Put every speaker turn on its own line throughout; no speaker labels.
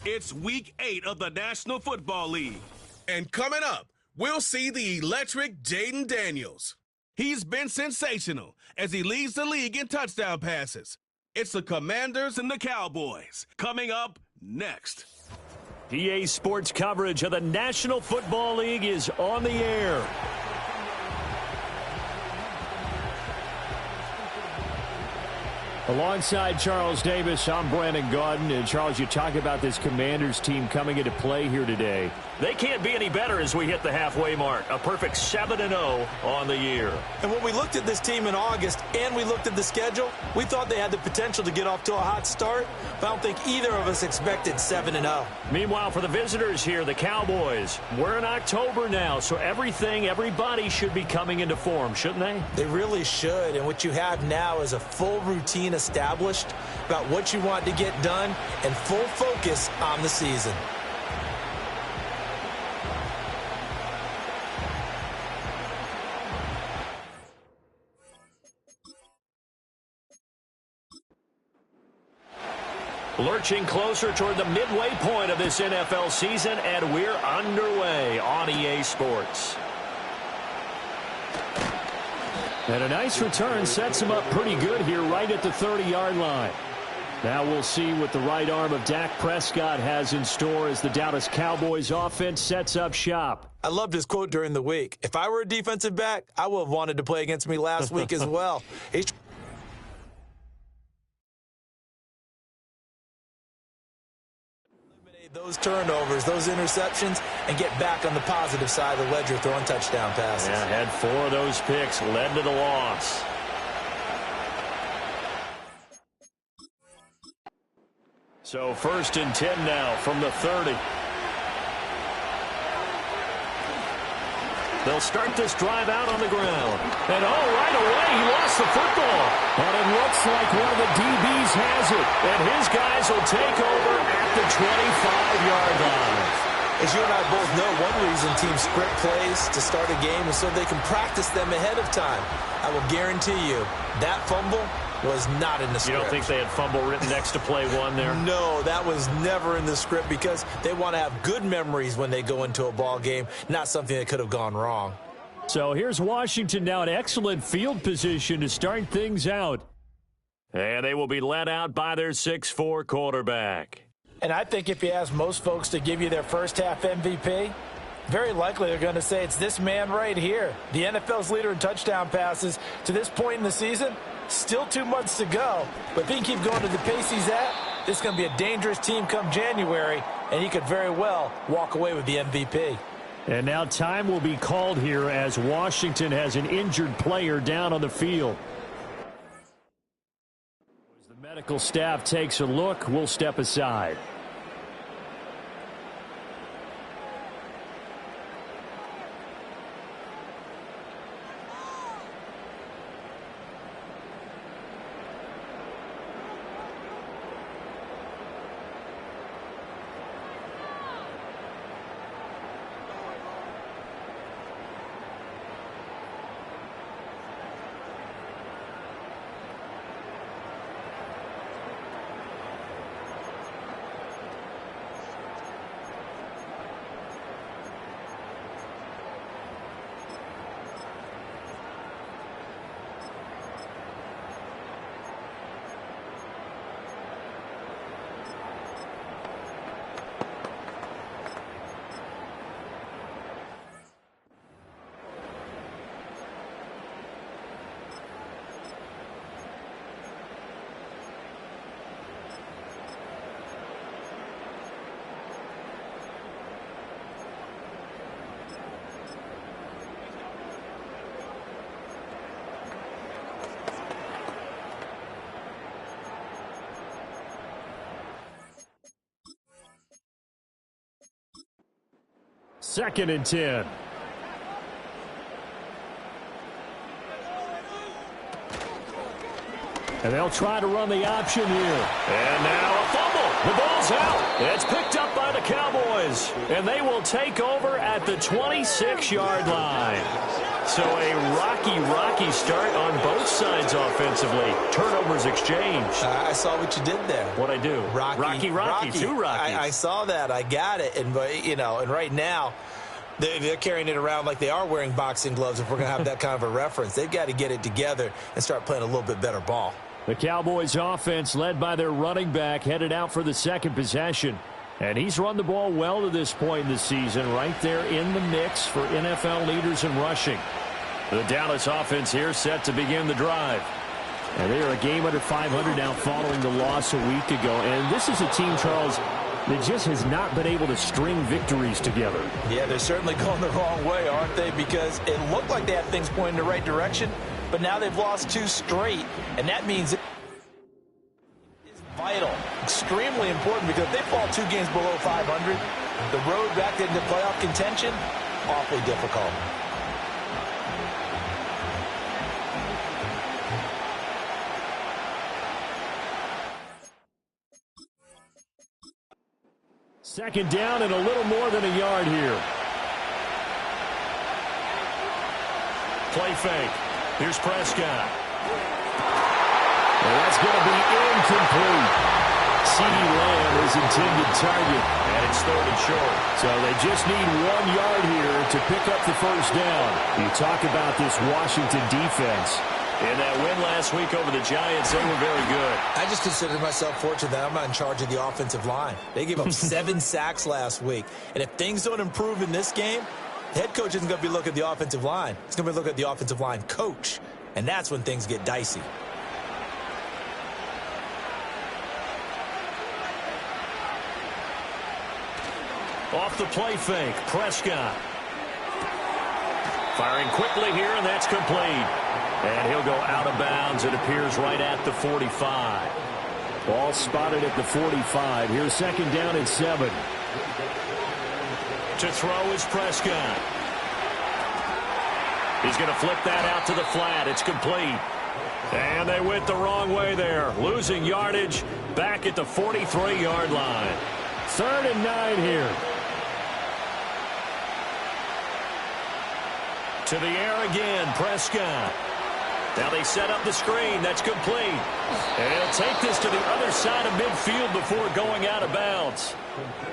It's Week 8 of the National Football League.
And coming up, we'll see the electric Jaden Daniels.
He's been sensational as he leads the league in touchdown passes. It's the Commanders and the Cowboys. Coming up next.
PA Sports coverage of the National Football League is on the air. Alongside Charles Davis, I'm Brandon Gaudin. And Charles, you talk about this Commanders team coming into play here today. They can't be any better as we hit the halfway mark. A perfect 7-0 on the year.
And when we looked at this team in August and we looked at the schedule, we thought they had the potential to get off to a hot start, but I don't think either of us expected 7-0.
Meanwhile, for the visitors here, the Cowboys, we're in October now, so everybody should be coming into form, shouldn't they?
They really should, and what you have now is a full routine established about what you want to get done and full focus on the season.
Lurching closer toward the midway point of this NFL season, and we're underway on EA Sports. And a nice return sets him up pretty good here right at the 30-yard line. Now we'll see what the right arm of Dak Prescott has in store as the Dallas Cowboys offense sets up shop.
I loved his quote during the week. If I were a defensive back, I would have wanted to play against me last week as well. Those turnovers, those interceptions, and get back on the positive side of the ledger throwing touchdown passes.
Yeah, had 4 of those picks, led to the loss. So 1st and 10 now from the 30. They'll start this drive out on the ground. And right away, he lost the football. And it looks like one of the DBs has it. And his guys will take over at the 25-yard line.
As you and I both know, one reason teams script plays to start a game is so they can practice them ahead of time. I will guarantee you that fumble was not in the script.
You don't think they had fumble written next to play 1 there?
No, that was never in the script because they want to have good memories when they go into a ball game, not something that could have gone wrong.
So here's Washington now in excellent field position to start things out. And they will be led out by their 6'4" quarterback.
And I think if you ask most folks to give you their first half MVP, very likely they're going to say it's this man right here. The NFL's leader in touchdown passes to this point in the season. Still 2 months to go, but if he can keep going to the pace he's at, this is going to be a dangerous team come January, and he could very well walk away with the MVP.
And now time will be called here as Washington has an injured player down on the field. As the medical staff takes a look, we'll step aside. Second and 10. And they'll try to run the option here. And now a fumble. The ball's out. It's picked up by the Cowboys, and they will take over at the 26-yard line. So a rocky start on both sides offensively. Turnovers exchanged.
I saw what you did there.
What'd I do? Rocky. Two Rockies.
I saw that. I got it. And right now, they're carrying it around like they are wearing boxing gloves. If we're going to have that kind of a reference, they've got to get it together and start playing a little bit better ball.
The Cowboys offense, led by their running back, headed out for the second possession. And he's run the ball well to this point in the season, right there in the mix for NFL leaders in rushing. The Dallas offense here set to begin the drive. And they are a game under 500 now following the loss a week ago. And this is a team, Charles, that just has not been able to string victories together.
Yeah, they're certainly going the wrong way, aren't they? Because it looked like they had things pointing in the right direction, but now they've lost 2 straight, and that means it is vital, extremely important, because if they fall 2 games below 500, the road back into playoff contention, awfully difficult.
Second down and a little more than a yard here. Play fake. Here's Prescott. And that's going to be incomplete. CeeDee Lamb is intended target, and it's 3rd and short. So they just need 1 yard here to pick up the first down. You talk about this Washington defense. In that win last week over the Giants, they were very good.
I just consider myself fortunate that I'm not in charge of the offensive line. They gave up 7 sacks last week. And if things don't improve in this game, the head coach isn't going to be looking at the offensive line. He's going to be looking at the offensive line coach. And that's when things get dicey.
Off the play fake, Prescott. Firing quickly here, and that's complete. And he'll go out of bounds. It appears right at the 45. Ball spotted at the 45. Here's second down and 7. To throw is Prescott. He's going to flip that out to the flat. It's complete. And they went the wrong way there. Losing yardage back at the 43-yard line. 3rd and 9 here. To the air again, Prescott. Now they set up the screen. That's complete. And he'll take this to the other side of midfield before going out of bounds.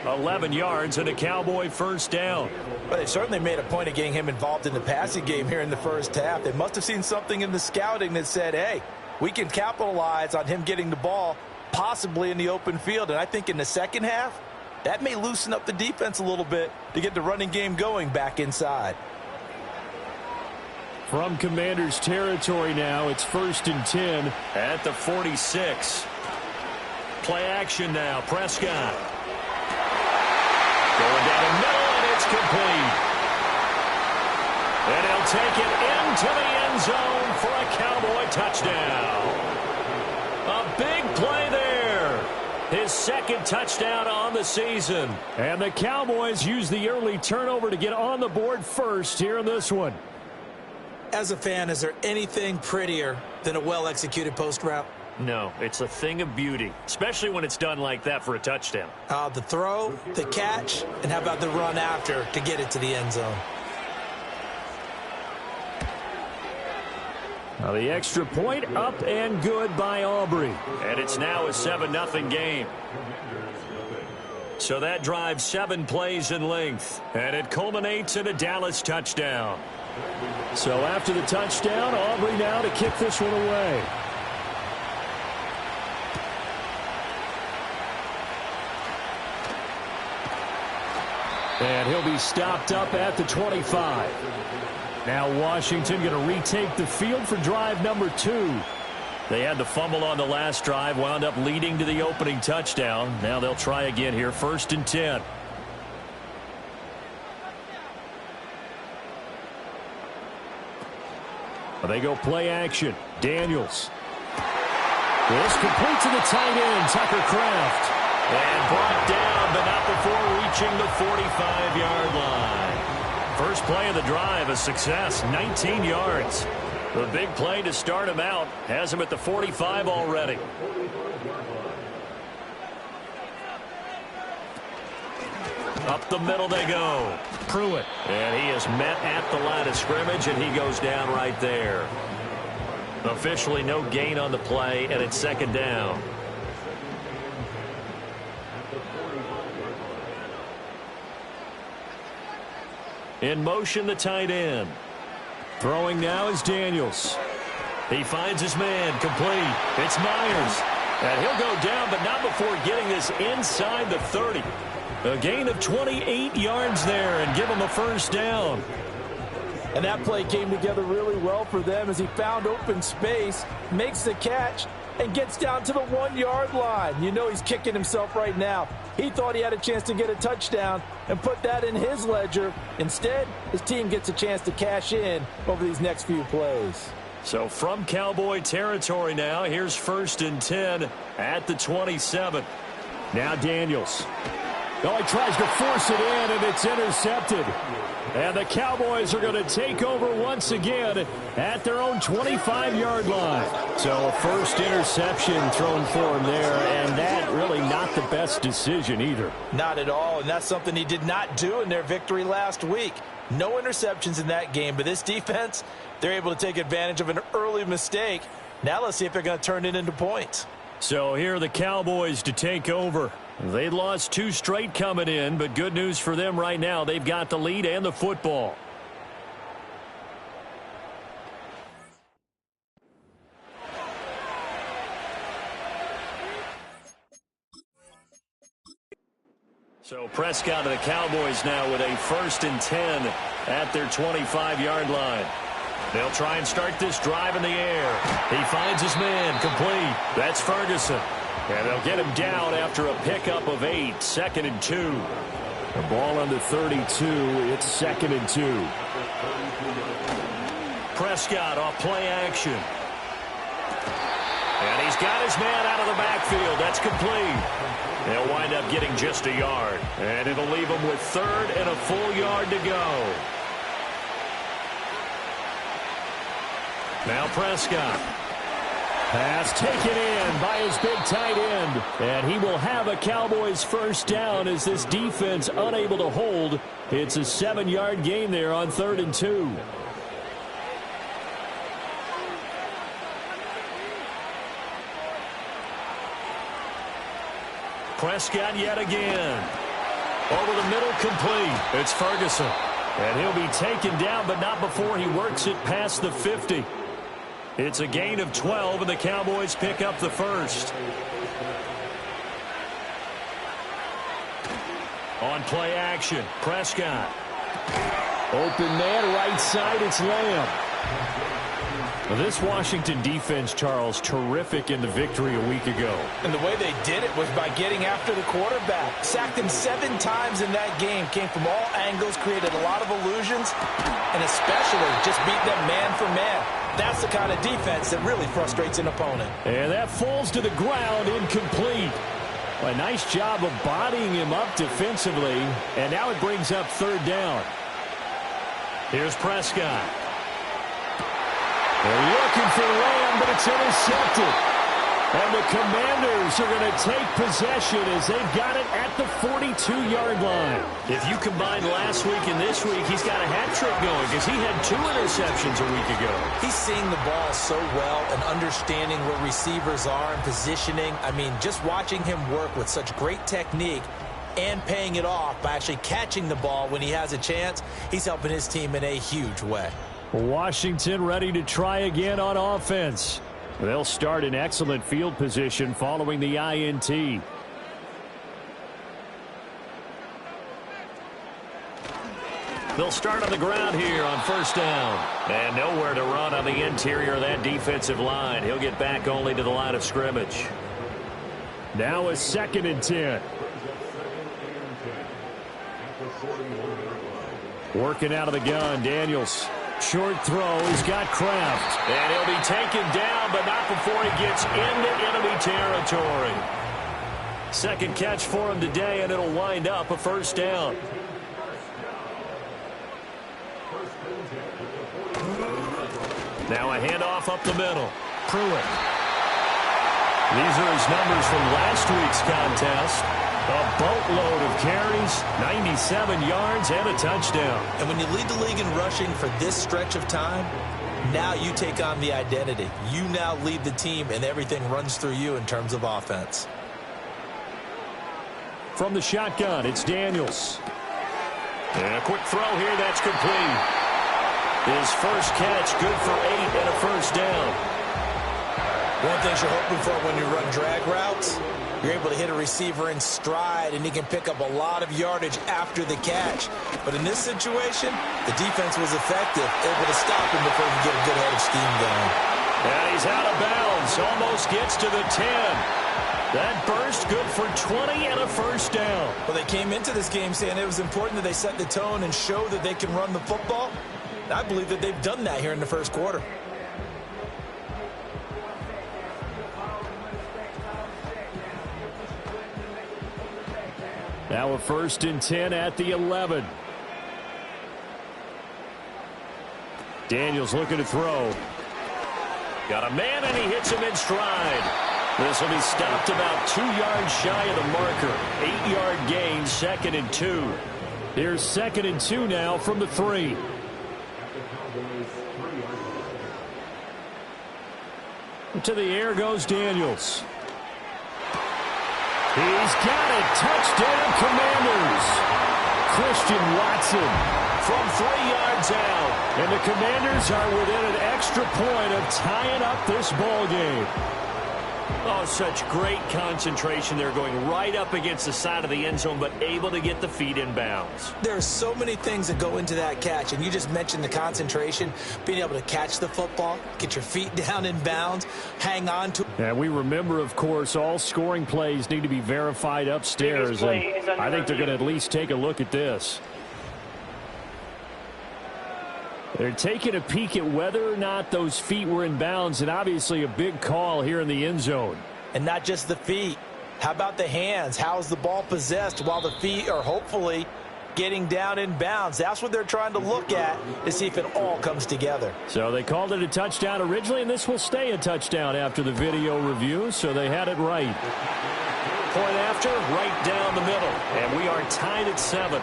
11 yards and a Cowboy first down.
But they certainly made a point of getting him involved in the passing game here in the first half. They must have seen something in the scouting that said, hey, we can capitalize on him getting the ball possibly in the open field. And I think in the second half, that may loosen up the defense a little bit to get the running game going back inside.
From Commanders territory now, it's 1st and 10 at the 46. Play action now, Prescott. Going down the middle, and it's complete. And he'll take it into the end zone for a Cowboy touchdown. A big play there. His 2nd touchdown on the season. And the Cowboys use the early turnover to get on the board first here in this one.
As a fan, is there anything prettier than a well-executed post route?
No, it's a thing of beauty, especially when it's done like that for a touchdown.
The throw, the catch, and how about the run after to get it to the end zone?
Now the extra point up and good by Aubrey. And it's now a 7-0 game. So that drives 7 plays in length. And it culminates in a Dallas touchdown. So after the touchdown, Aubrey now to kick this one away. And he'll be stopped up at the 25. Now Washington going to retake the field for drive number 2. They had the fumble on the last drive, wound up leading to the opening touchdown. Now they'll try again here, 1st and 10. They go play action. Daniels. This complete to the tight end, Tucker Kraft. And brought down, but not before reaching the 45-yard line. First play of the drive, a success, 19 yards. The big play to start him out has him at the 45 already. Up the middle they go. Pruitt. And he is met at the line of scrimmage, and he goes down right there. Officially no gain on the play, and it's second down. In motion, the tight end. Throwing now is Daniels. He finds his man, complete. It's Myers. And he'll go down, but not before getting this inside the 30. A gain of 28 yards there and give him a first down.
And that play came together really well for them as he found open space, makes the catch, and gets down to the 1-yard line. You know he's kicking himself right now. He thought he had a chance to get a touchdown and put that in his ledger. Instead, his team gets a chance to cash in over these next few plays.
So from Cowboy territory now, here's 1st and 10 at the 27. Now Daniels. Oh, he tries to force it in, and it's intercepted. And the Cowboys are going to take over once again at their own 25-yard line. So a first interception thrown for him there, and that really not the best decision either.
Not at all, and that's something he did not do in their victory last week. No interceptions in that game, but this defense, they're able to take advantage of an early mistake. Now let's see if they're going to turn it into points.
So here are the Cowboys to take over. They lost 2 straight coming in, but good news for them right now. They've got the lead and the football. So Prescott and the Cowboys now with a 1st and 10 at their 25-yard line. They'll try and start this drive in the air. He finds his man, complete. That's Ferguson. And they'll get him down after a pickup of 8, 2nd and 2. The ball on the 32, it's 2nd and 2. Prescott off play action. And he's got his man out of the backfield. That's complete. They'll wind up getting just a yard. And it'll leave him with 3rd and a full yard to go. Now Prescott. Pass taken in by his big tight end. And he will have a Cowboys first down as this defense unable to hold. It's a 7-yard gain there on 3rd and 2. Prescott yet again. Over the middle, complete. It's Ferguson. And he'll be taken down, but not before he works it past the 50. It's a gain of 12, and the Cowboys pick up the first. On play action, Prescott. Open man, right side, it's Lamb. Well, this Washington defense, Charles, terrific in the victory a week ago.
And the way they did it was by getting after the quarterback. Sacked him 7 times in that game. Came from all angles, created a lot of illusions, and especially just beat them man for man. That's the kind of defense that really frustrates an opponent.
And that falls to the ground, incomplete. A nice job of bodying him up defensively, and now it brings up 3rd down. Here's Prescott. They're looking for Lamb, but it's intercepted. And the Commanders are going to take possession as they've got it at the 42-yard line. If you combine last week and this week, he's got a hat trick going because he had 2 interceptions a week ago.
He's seeing the ball so well and understanding where receivers are and positioning. I mean, just watching him work with such great technique and paying it off by actually catching the ball when he has a chance, he's helping his team in a huge way.
Washington ready to try again on offense. They'll start in excellent field position following the INT. They'll start on the ground here on 1st down. And nowhere to run on the interior of that defensive line. He'll get back only to the line of scrimmage. Now a 2nd and 10. Working out of the gun, Daniels. Short throw, he's got Kraft. And he'll be taken down, but not before he gets into enemy territory. 2nd catch for him today, and it'll wind up a 1st down. Now a handoff up the middle. Pruitt. These are his numbers from last week's contest. A boatload of carries, 97 yards, and a touchdown.
And when you lead the league in rushing for this stretch of time, now you take on the identity. You now lead the team, and everything runs through you in terms of offense.
From the shotgun, it's Daniels. And a quick throw here, that's complete. His first catch, good for 8 and a first down.
One thing you're hoping for when you run drag routes, you're able to hit a receiver in stride, and he can pick up a lot of yardage after the catch. But in this situation, the defense was effective, able to stop him before he could get a good head of steam going.
And he's out of bounds, almost gets to the 10. That burst good for 20 and a first down.
Well, they came into this game saying it was important that they set the tone and show that they can run the football. I believe that they've done that here in the first quarter.
Now a 1st and 10 at the 11. Daniels looking to throw. Got a man, and he hits him in stride. This will be stopped about 2 yards shy of the marker. 8-yard gain, 2nd and 2. Here's 2nd and 2 now from the 3. To the air goes Daniels. He's got it. Touchdown, Commanders. Christian Watson from 3 yards out. And the Commanders are within an extra point of tying up this ball game. Oh, such great concentration. They're going right up against the side of the end zone, but able to get the feet in bounds.
There are so many things that go into that catch, and you just mentioned the concentration, being able to catch the football, get your feet down in bounds, hang on to it.
And we remember, of course, all scoring plays need to be verified upstairs, and I think they're going to at least take a look at this. They're taking a peek at whether or not those feet were in bounds, and obviously a big call here in the end zone.
And not just the feet. How about the hands? How is the ball possessed while the feet are hopefully getting down in bounds? That's what they're trying to look at to see if it all comes together.
So they called it a touchdown originally, and this will stay a touchdown after the video review, so they had it right. Point after, right down the middle, and we are tied at 7.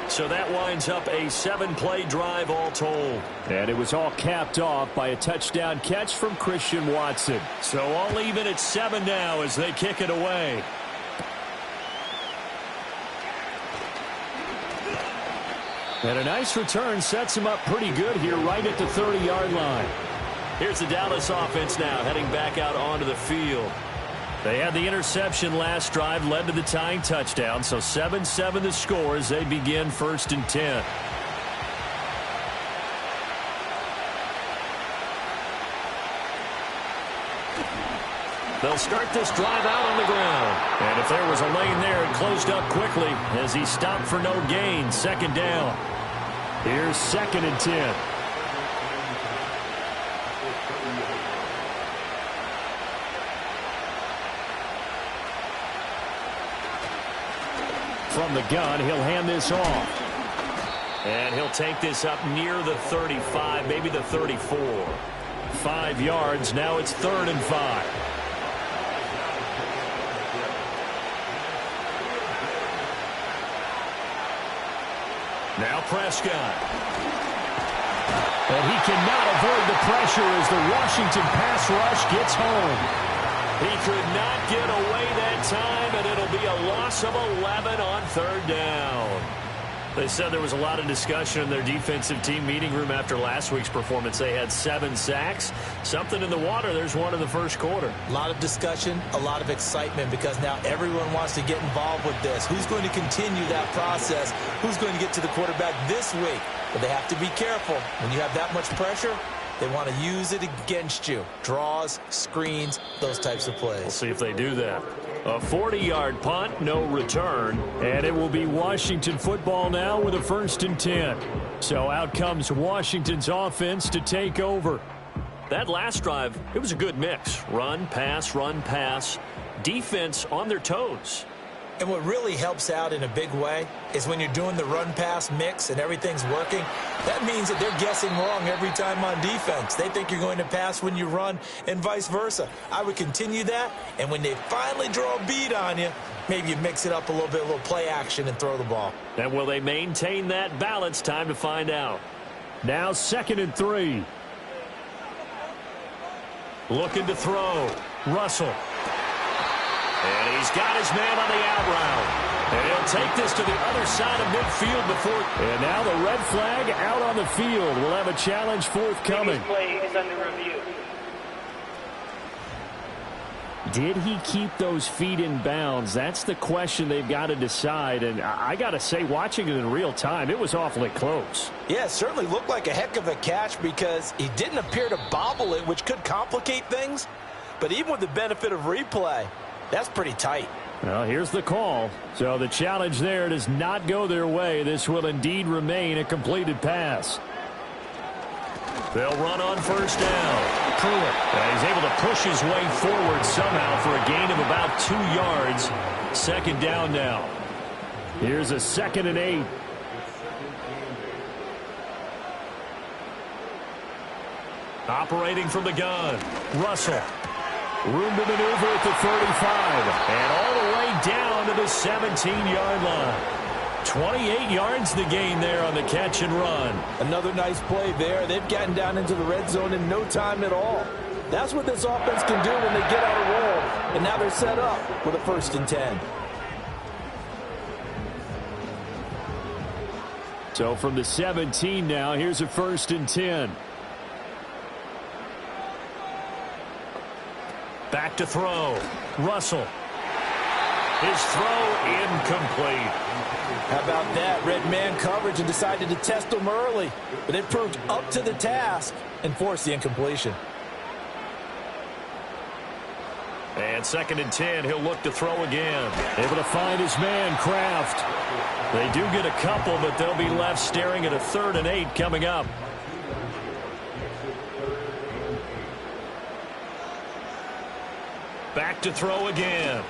So that winds up a 7-play drive all told. And it was all capped off by a touchdown catch from Christian Watson. So all even at 7 now as they kick it away. And a nice return sets him up pretty good here right at the 30-yard line. Here's the Dallas offense now heading back out onto the field. They had the interception last drive, led to the tying touchdown, so 7-7 the score as they begin 1st and 10. They'll start this drive out on the ground. And if there was a lane there, it closed up quickly as he stopped for no gain. 2nd down. Here's 2nd and 10. From the gun, he'll hand this off. And he'll take this up near the 35, maybe the 34. 5 yards, now it's 3rd and 5. Now Prescott. And he cannot avoid the pressure as the Washington pass rush gets home. He could not get away that time, and it'll be a loss of 11 on 3rd down. They said there was a lot of discussion in their defensive team meeting room after last week's performance. They had 7 sacks. Something in the water. There's one in the first quarter.
A lot of discussion, a lot of excitement, because now everyone wants to get involved with this. Who's going to continue that process? Who's going to get to the quarterback this week? But they have to be careful. When you have that much pressure, they want to use it against you. Draws, screens, those types of plays.
We'll see if they do that. A 40-yard punt, no return. And it will be Washington football now with a 1st and 10. So out comes Washington's offense to take over. That last drive, it was a good mix. Run, pass, defense on their toes.
And what really helps out in a big way is when you're doing the run-pass mix and everything's working, that means that they're guessing wrong every time on defense. They think you're going to pass when you run and vice versa. I would continue that, and when they finally draw a bead on you, maybe you mix it up a little bit, a little play action, and throw the ball.
And will they maintain that balance? Time to find out. Now 2nd and 3. Looking to throw. Russell. And he's got his man on the out route. And he'll take this to the other side of midfield before. And now the red flag out on the field. We'll have a challenge forthcoming.
Play is under review.
Did he keep those feet in bounds? That's the question they've got to decide. And I got to say, watching it in real time, it was awfully close.
Yeah, it certainly looked like a heck of a catch because he didn't appear to bobble it, which could complicate things. But even with the benefit of replay, that's pretty tight.
Well, here's the call. So the challenge there does not go their way. This will indeed remain a completed pass. They'll run on first down. Pruitt. And he's able to push his way forward somehow for a gain of about 2 yards. 2nd down now. Here's a 2nd and 8. Operating from the gun. Russell. Room to maneuver at the 35. And all the way down to the 17-yard line. 28 yards the gain there on the catch and run.
Another nice play there. They've gotten down into the red zone in no time at all. That's what this offense can do when they get on a roll. And now they're set up with a 1st and 10.
So from the 17 now, here's a 1st and 10. Back to throw. Russell. His throw incomplete.
How about that? Red man coverage and decided to test them early. But it proved up to the task and forced the incompletion.
And 2nd and 10, he'll look to throw again. Able to find his man, Kraft. They do get a couple, but they'll be left staring at a 3rd and 8 coming up. Back to throw again.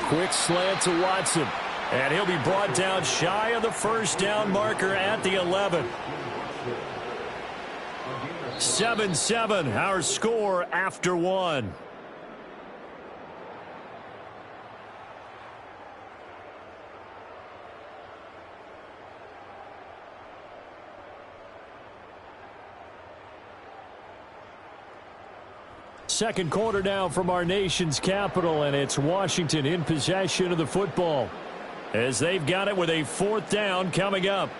Quick slant to Watson. And he'll be brought down shy of the 1st down marker at the 11. 7-7, our score after 1. Second quarter now from our nation's capital, and it's Washington in possession of the football as they've got it with a 4th down coming up.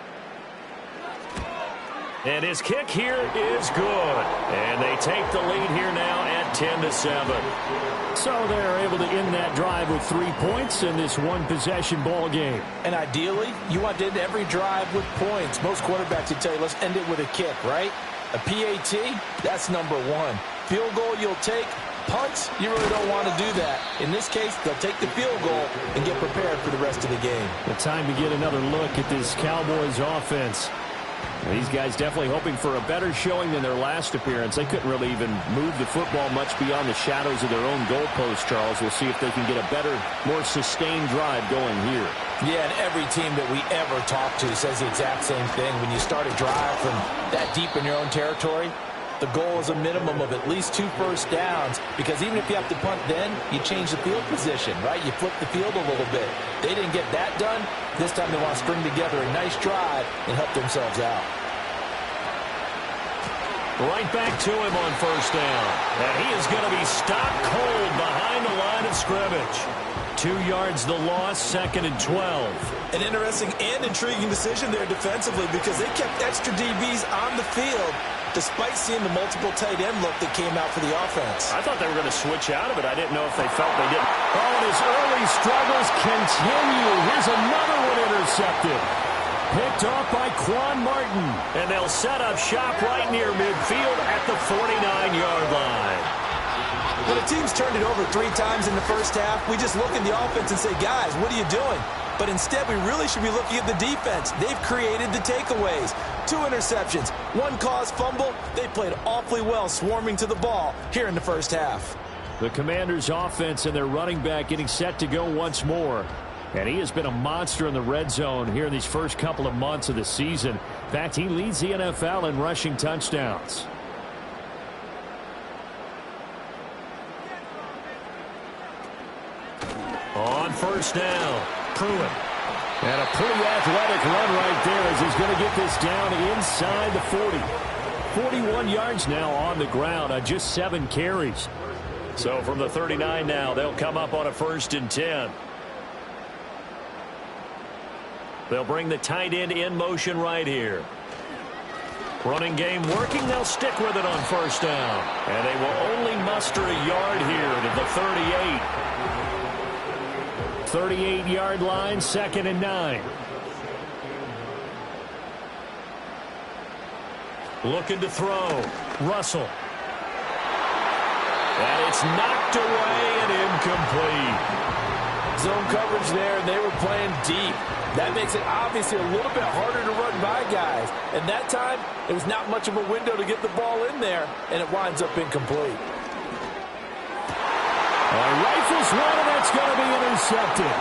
And his kick here is good. And they take the lead here now at 10-7. So they're able to end that drive with 3 points in this one-possession ball game.
And ideally, you want to end every drive with points. Most quarterbacks would tell you, let's end it with a kick, right? A PAT, that's number 1. Field goal you'll take. Punts, you really don't want to do that. In this case, they'll take the field goal and get prepared for the rest of the game.
The time to get another look at this Cowboys offense. These guys definitely hoping for a better showing than their last appearance. They couldn't really even move the football much beyond the shadows of their own goalpost, Charles. We'll see if they can get a better, more sustained drive going here.
Yeah, and every team that we ever talk to says the exact same thing. When you start a drive from that deep in your own territory, the goal is a minimum of at least 2 first downs, because even if you have to punt then, you change the field position, right? You flip the field a little bit. They didn't get that done. This time they want to string together a nice drive and help themselves out.
Right back to him on first down. And he is going to be stopped cold behind the line of scrimmage. 2 yards the loss, 2nd and 12.
An interesting and intriguing decision there defensively, because they kept extra DBs on the field despite seeing the multiple tight end look that came out for the offense.
I thought they were going to switch out of it. I didn't know if they felt they didn't. Oh, and his early struggles continue. Here's another one intercepted. Picked off by Quan Martin. And they'll set up shop right near midfield at the 49-yard line.
When a team's turned it over 3 times in the first half, we just look at the offense and say, guys, what are you doing? But instead, we really should be looking at the defense. They've created the takeaways. 2 interceptions, 1 caused fumble. They played awfully well swarming to the ball here in the first half.
The Commanders' offense and their running back getting set to go once more. And he has been a monster in the red zone here in these first couple of months of the season. In fact, he leads the NFL in rushing touchdowns. On first down, Pruitt. And a pretty athletic run right there as he's going to get this down inside the 40. 41 yards now on the ground on just 7 carries. So from the 39 now, they'll come up on a 1st and 10. They'll bring the tight end in motion right here. Running game working. They'll stick with it on first down. And they will only muster a yard here to the 38. 38-yard line, 2nd and 9. Looking to throw. Russell. And it's knocked away and incomplete.
Zone coverage there, and they were playing deep. That makes it obviously a little bit harder to run by guys. And that time, there was not much of a window to get the ball in there, and it winds up incomplete.
Rifles one, and that's going to be intercepted.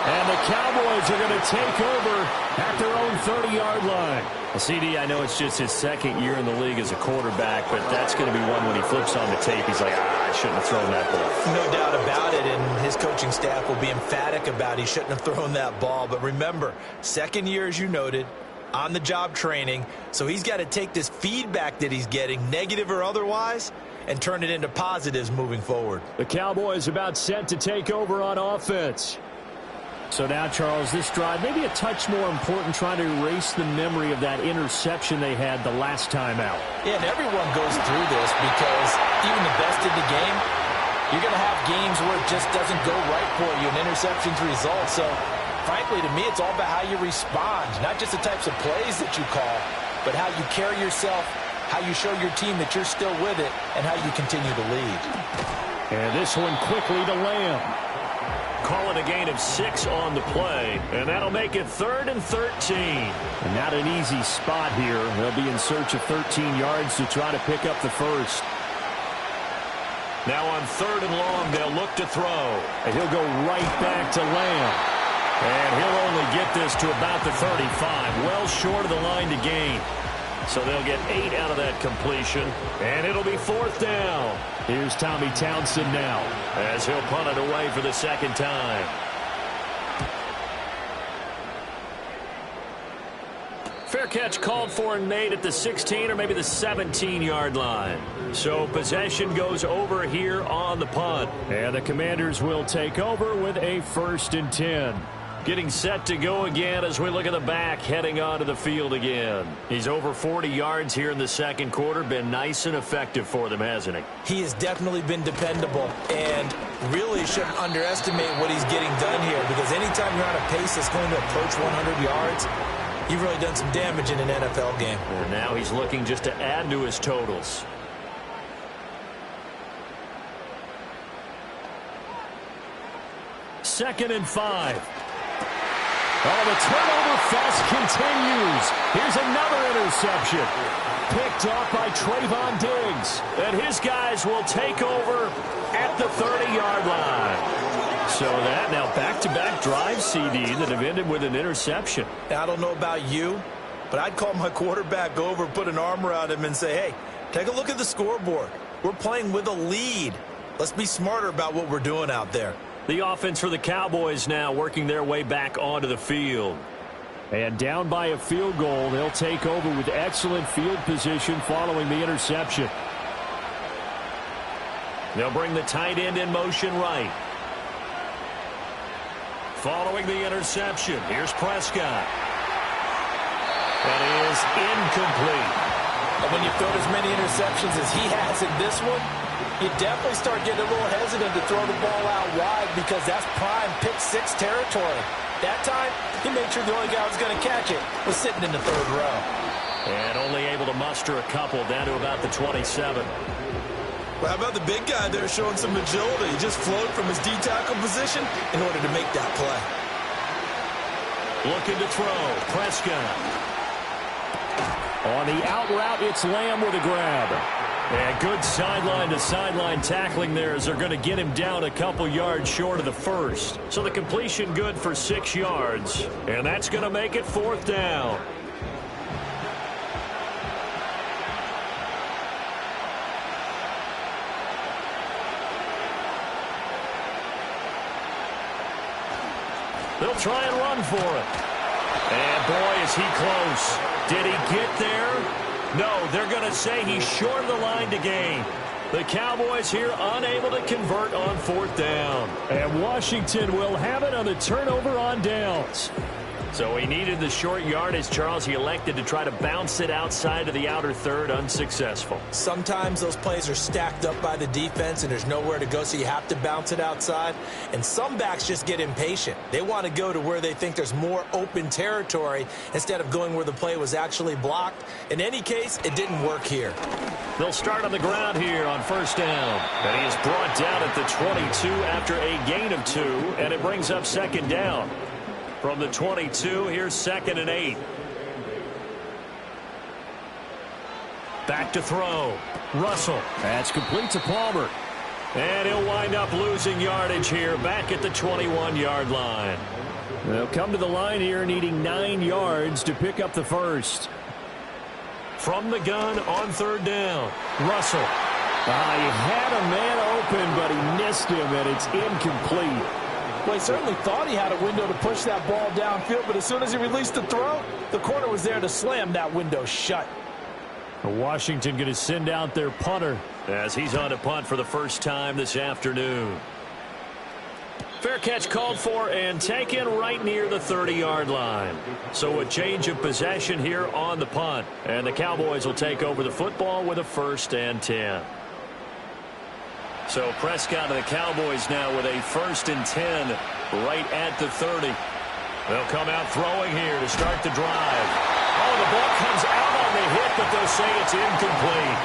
And the Cowboys are going to take over at their own 30-yard line.
Well, CD, I know it's just his 2nd year in the league as a quarterback, but that's going to be one when he flips on the tape. He's like, I shouldn't have thrown that ball.
No doubt about it, and his coaching staff will be emphatic about he shouldn't have thrown that ball. But remember, 2nd year, as you noted, on-the-job training, so he's got to take this feedback that he's getting, negative or otherwise, and turn it into positives moving forward.
The Cowboys about set to take over on offense. So now, Charles, this drive maybe a touch more important, trying to erase the memory of that interception they had the last time out.
Yeah, and everyone goes through this because even the best in the game, you're going to have games where it just doesn't go right for you, and interceptions result. So, frankly, to me, it's all about how you respond, not just the types of plays that you call, but how you carry yourself, how you show your team that you're still with it, and how you continue to lead.
And this one quickly to Lamb.
Call it a gain of 6 on the play, and that'll make it 3rd and 13.
And not an easy spot here. They'll be in search of 13 yards to try to pick up the first.
Now on 3rd and long, they'll look to throw.
And he'll go right back to Lamb.
And he'll only get this to about the 35, well short of the line to gain. So they'll get 8 out of that completion, and it'll be 4th down.
Here's Tommy Townsend now,
as he'll punt it away for the 2nd time. Fair catch called for and made at the 16 or maybe the 17-yard line. So possession goes over here on the punt.
And the Commanders will take over with a 1st and 10.
Getting set to go again as we look at the back heading onto the field again. He's over 40 yards here in the 2nd quarter. Been nice and effective for them, hasn't he?
He has definitely been dependable, and really shouldn't underestimate what he's getting done here, because anytime you're on a pace that's going to approach 100 yards, you've really done some damage in an NFL game.
And now he's looking just to add to his totals.
Second and 5. Oh, the turnover fest continues. Here's another interception. Picked off by Trayvon Diggs.
And his guys will take over at the 30-yard line.
So that now back-to-back drives, CD, that have ended with an interception.
I don't know about you, but I'd call my quarterback over, put an arm around him, and say, hey, take a look at the scoreboard. We're playing with a lead. Let's be smarter about what we're doing out there.
The offense for the Cowboys now working their way back onto the field.
And down by a field goal, they'll take over with excellent field position following the interception.
They'll bring the tight end in motion right. Following the interception, here's Prescott. That is incomplete.
And when you've thrown as many interceptions as he has in this one, you definitely start getting a little hesitant to throw the ball out wide, because that's prime pick-6 territory. That time, he made sure the only guy who was going to catch it was sitting in the 3rd row.
And only able to muster a couple down to about the 27.
Well, how about the big guy there showing some agility? He just flowed from his D-tackle position in order to make that play.
Looking to throw. Prescott.
On the out route, it's Lamb with a grab.
And good sideline-to-sideline tackling there as they're going to get him down a couple yards short of the first. So the completion good for 6 yards. And that's going to make it 4th down. They'll try and run for it. And boy, is he close. Did he get there? No, they're going to say he's short of the line to gain. The Cowboys here unable to convert on 4th down.
And Washington will have it on the turnover on downs.
So he needed the short yardage, Charles. He elected to try to bounce it outside of the outer third, unsuccessful.
Sometimes those plays are stacked up by the defense and there's nowhere to go, so you have to bounce it outside. And some backs just get impatient. They want to go to where they think there's more open territory instead of going where the play was actually blocked. In any case, it didn't work here.
They'll start on the ground here on 1st down. And he is brought down at the 22 after a gain of 2, and it brings up 2nd down. From the 22, here's 2nd and 8. Back to throw. Russell.
That's complete to Palmer.
And he'll wind up losing yardage here back at the 21-yard line.
They'll come to the line here needing 9 yards to pick up the first.
From the gun on 3rd down. Russell.
He had a man open, but he missed him, and it's incomplete.
Well, he certainly thought he had a window to push that ball downfield, but as soon as he released the throw, the corner was there to slam that window shut.
Washington going to send out their punter
as he's on to punt for the first time this afternoon. Fair catch called for and taken right near the 30-yard line. So a change of possession here on the punt. And the Cowboys will take over the football with a 1st and 10. So Prescott and the Cowboys now with a 1st and 10 right at the 30. They'll come out throwing here to start the drive. Oh, the ball comes out on the hit, but they'll say it's incomplete.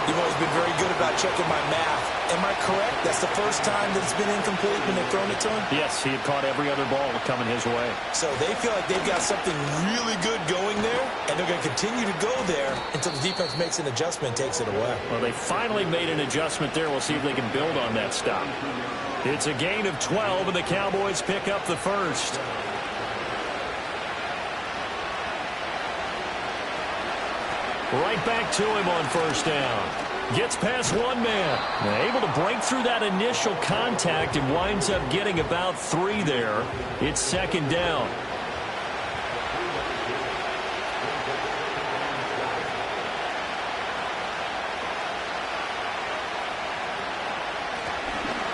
You've always been very good about checking my math. Am I correct? That's the first time that it's been incomplete when they've thrown it to him?
Yes, he had caught every other ball coming his way.
So they feel like they've got something really good going there, and they're going to continue to go there until the defense makes an adjustment and takes it away.
Well, they finally made an adjustment there. We'll see if they can build on that stop. It's a gain of 12, and the Cowboys pick up the first. Right back to him on 1st down. Gets past one man. Able to break through that initial contact and winds up getting about 3 there. It's 2nd down.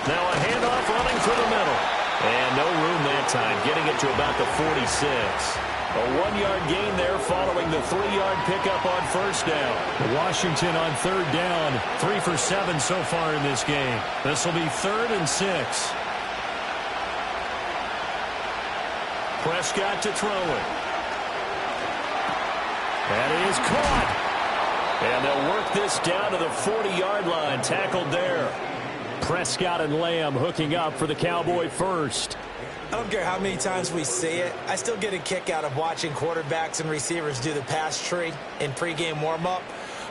Now a handoff running through the middle. And no room that time, getting it to about the 46. A 1-yard gain there following the 3-yard pickup on 1st down.
Washington on 3rd down.
3 for 7 so far in this game. This will be 3rd and 6. Prescott to throw it. And it is caught. And they'll work this down to the 40-yard line. Tackled there.
Prescott and Lamb hooking up for the Cowboy first.
I don't care how many times we see it. I still get a kick out of watching quarterbacks and receivers do the pass tree in pregame warm-up.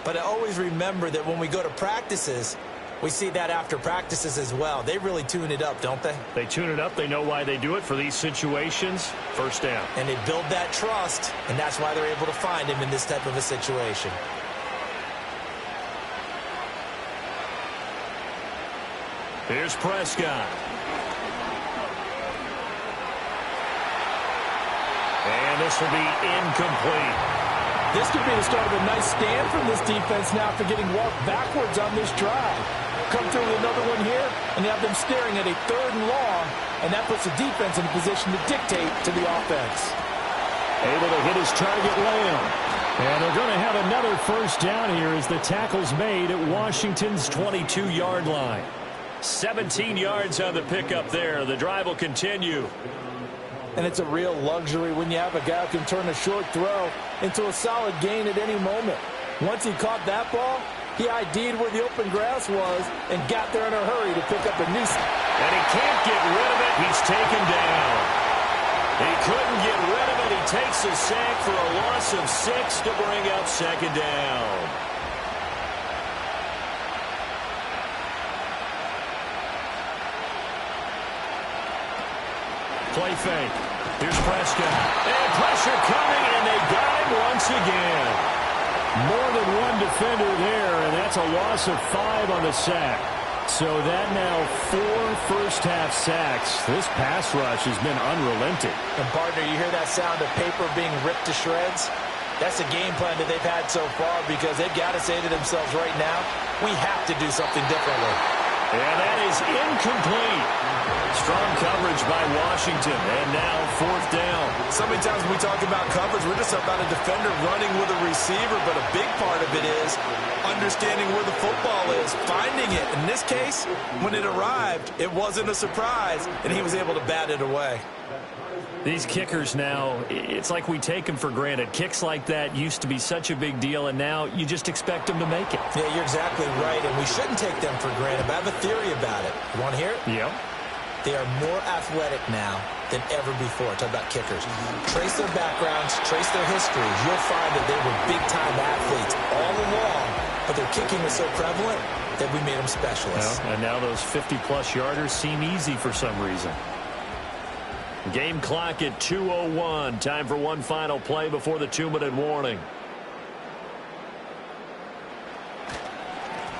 But I always remember that when we go to practices, we see that after practices as well. They really tune it up, don't they?
They tune it up. They know why they do it for these situations. 1st down.
And they build that trust, and that's why they're able to find him in this type of a situation.
Here's Prescott. And this will be incomplete.
This could be the start of a nice stand from this defense now after getting walked backwards on this drive. Come through with another one here, and they have them staring at a 3rd and long, and that puts the defense in a position to dictate to the offense.
Able to hit his target, Lamb. And they're going to have another 1st down here as the tackle's made at Washington's 22-yard line.
17 yards on the pickup there. The drive will continue.
And it's a real luxury when you have a guy who can turn a short throw into a solid gain at any moment. Once he caught that ball, he ID'd where the open grass was and got there in a hurry to pick up a new...
And he can't get rid of it. He's taken down. He couldn't get rid of it. He takes a sack for a loss of 6 to bring up 2nd down. Play fake. Here's Prescott. And pressure coming, and they got him once again.
More than one defender there, and that's a loss of 5 on the sack. So that now 4 first-half sacks. This pass rush has been unrelenting.
And, partner, you hear that sound of paper being ripped to shreds? That's the game plan that they've had so far because they've got to say to themselves right now, we have to do something differently.
And that is incomplete. Strong coverage by Washington. And now 4th down.
So many times when we talk about coverage, we're just about a defender running with a receiver, but a big part of it is understanding where the football is, finding it. In this case, when it arrived, it wasn't a surprise, and he was able to bat it away.
These kickers now, it's like we take them for granted. Kicks like that used to be such a big deal, and now you just expect them to make it.
Yeah, you're exactly right, and we shouldn't take them for granted, but I have a theory about it. You want to hear it?
Yep.
They are more athletic now than ever before. Talk about kickers. Trace their backgrounds, trace their histories. You'll find that they were big-time athletes all along, but their kicking was so prevalent that we made them specialists.
Well, and now those 50-plus yarders seem easy for some reason. Game clock at 2:01. Time for one final play before the 2-minute warning.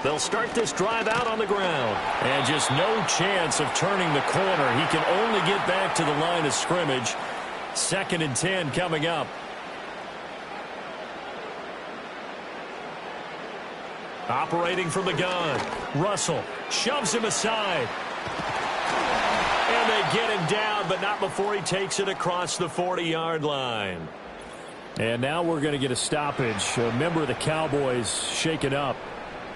They'll start this drive out on the ground. And just no chance of turning the corner. He can only get back to the line of scrimmage. 2nd and 10 coming up. Operating from the gun. Russell shoves him aside. And they get him down, but not before he takes it across the 40-yard line.
And now we're going to get a stoppage. A member of the Cowboys shaken up.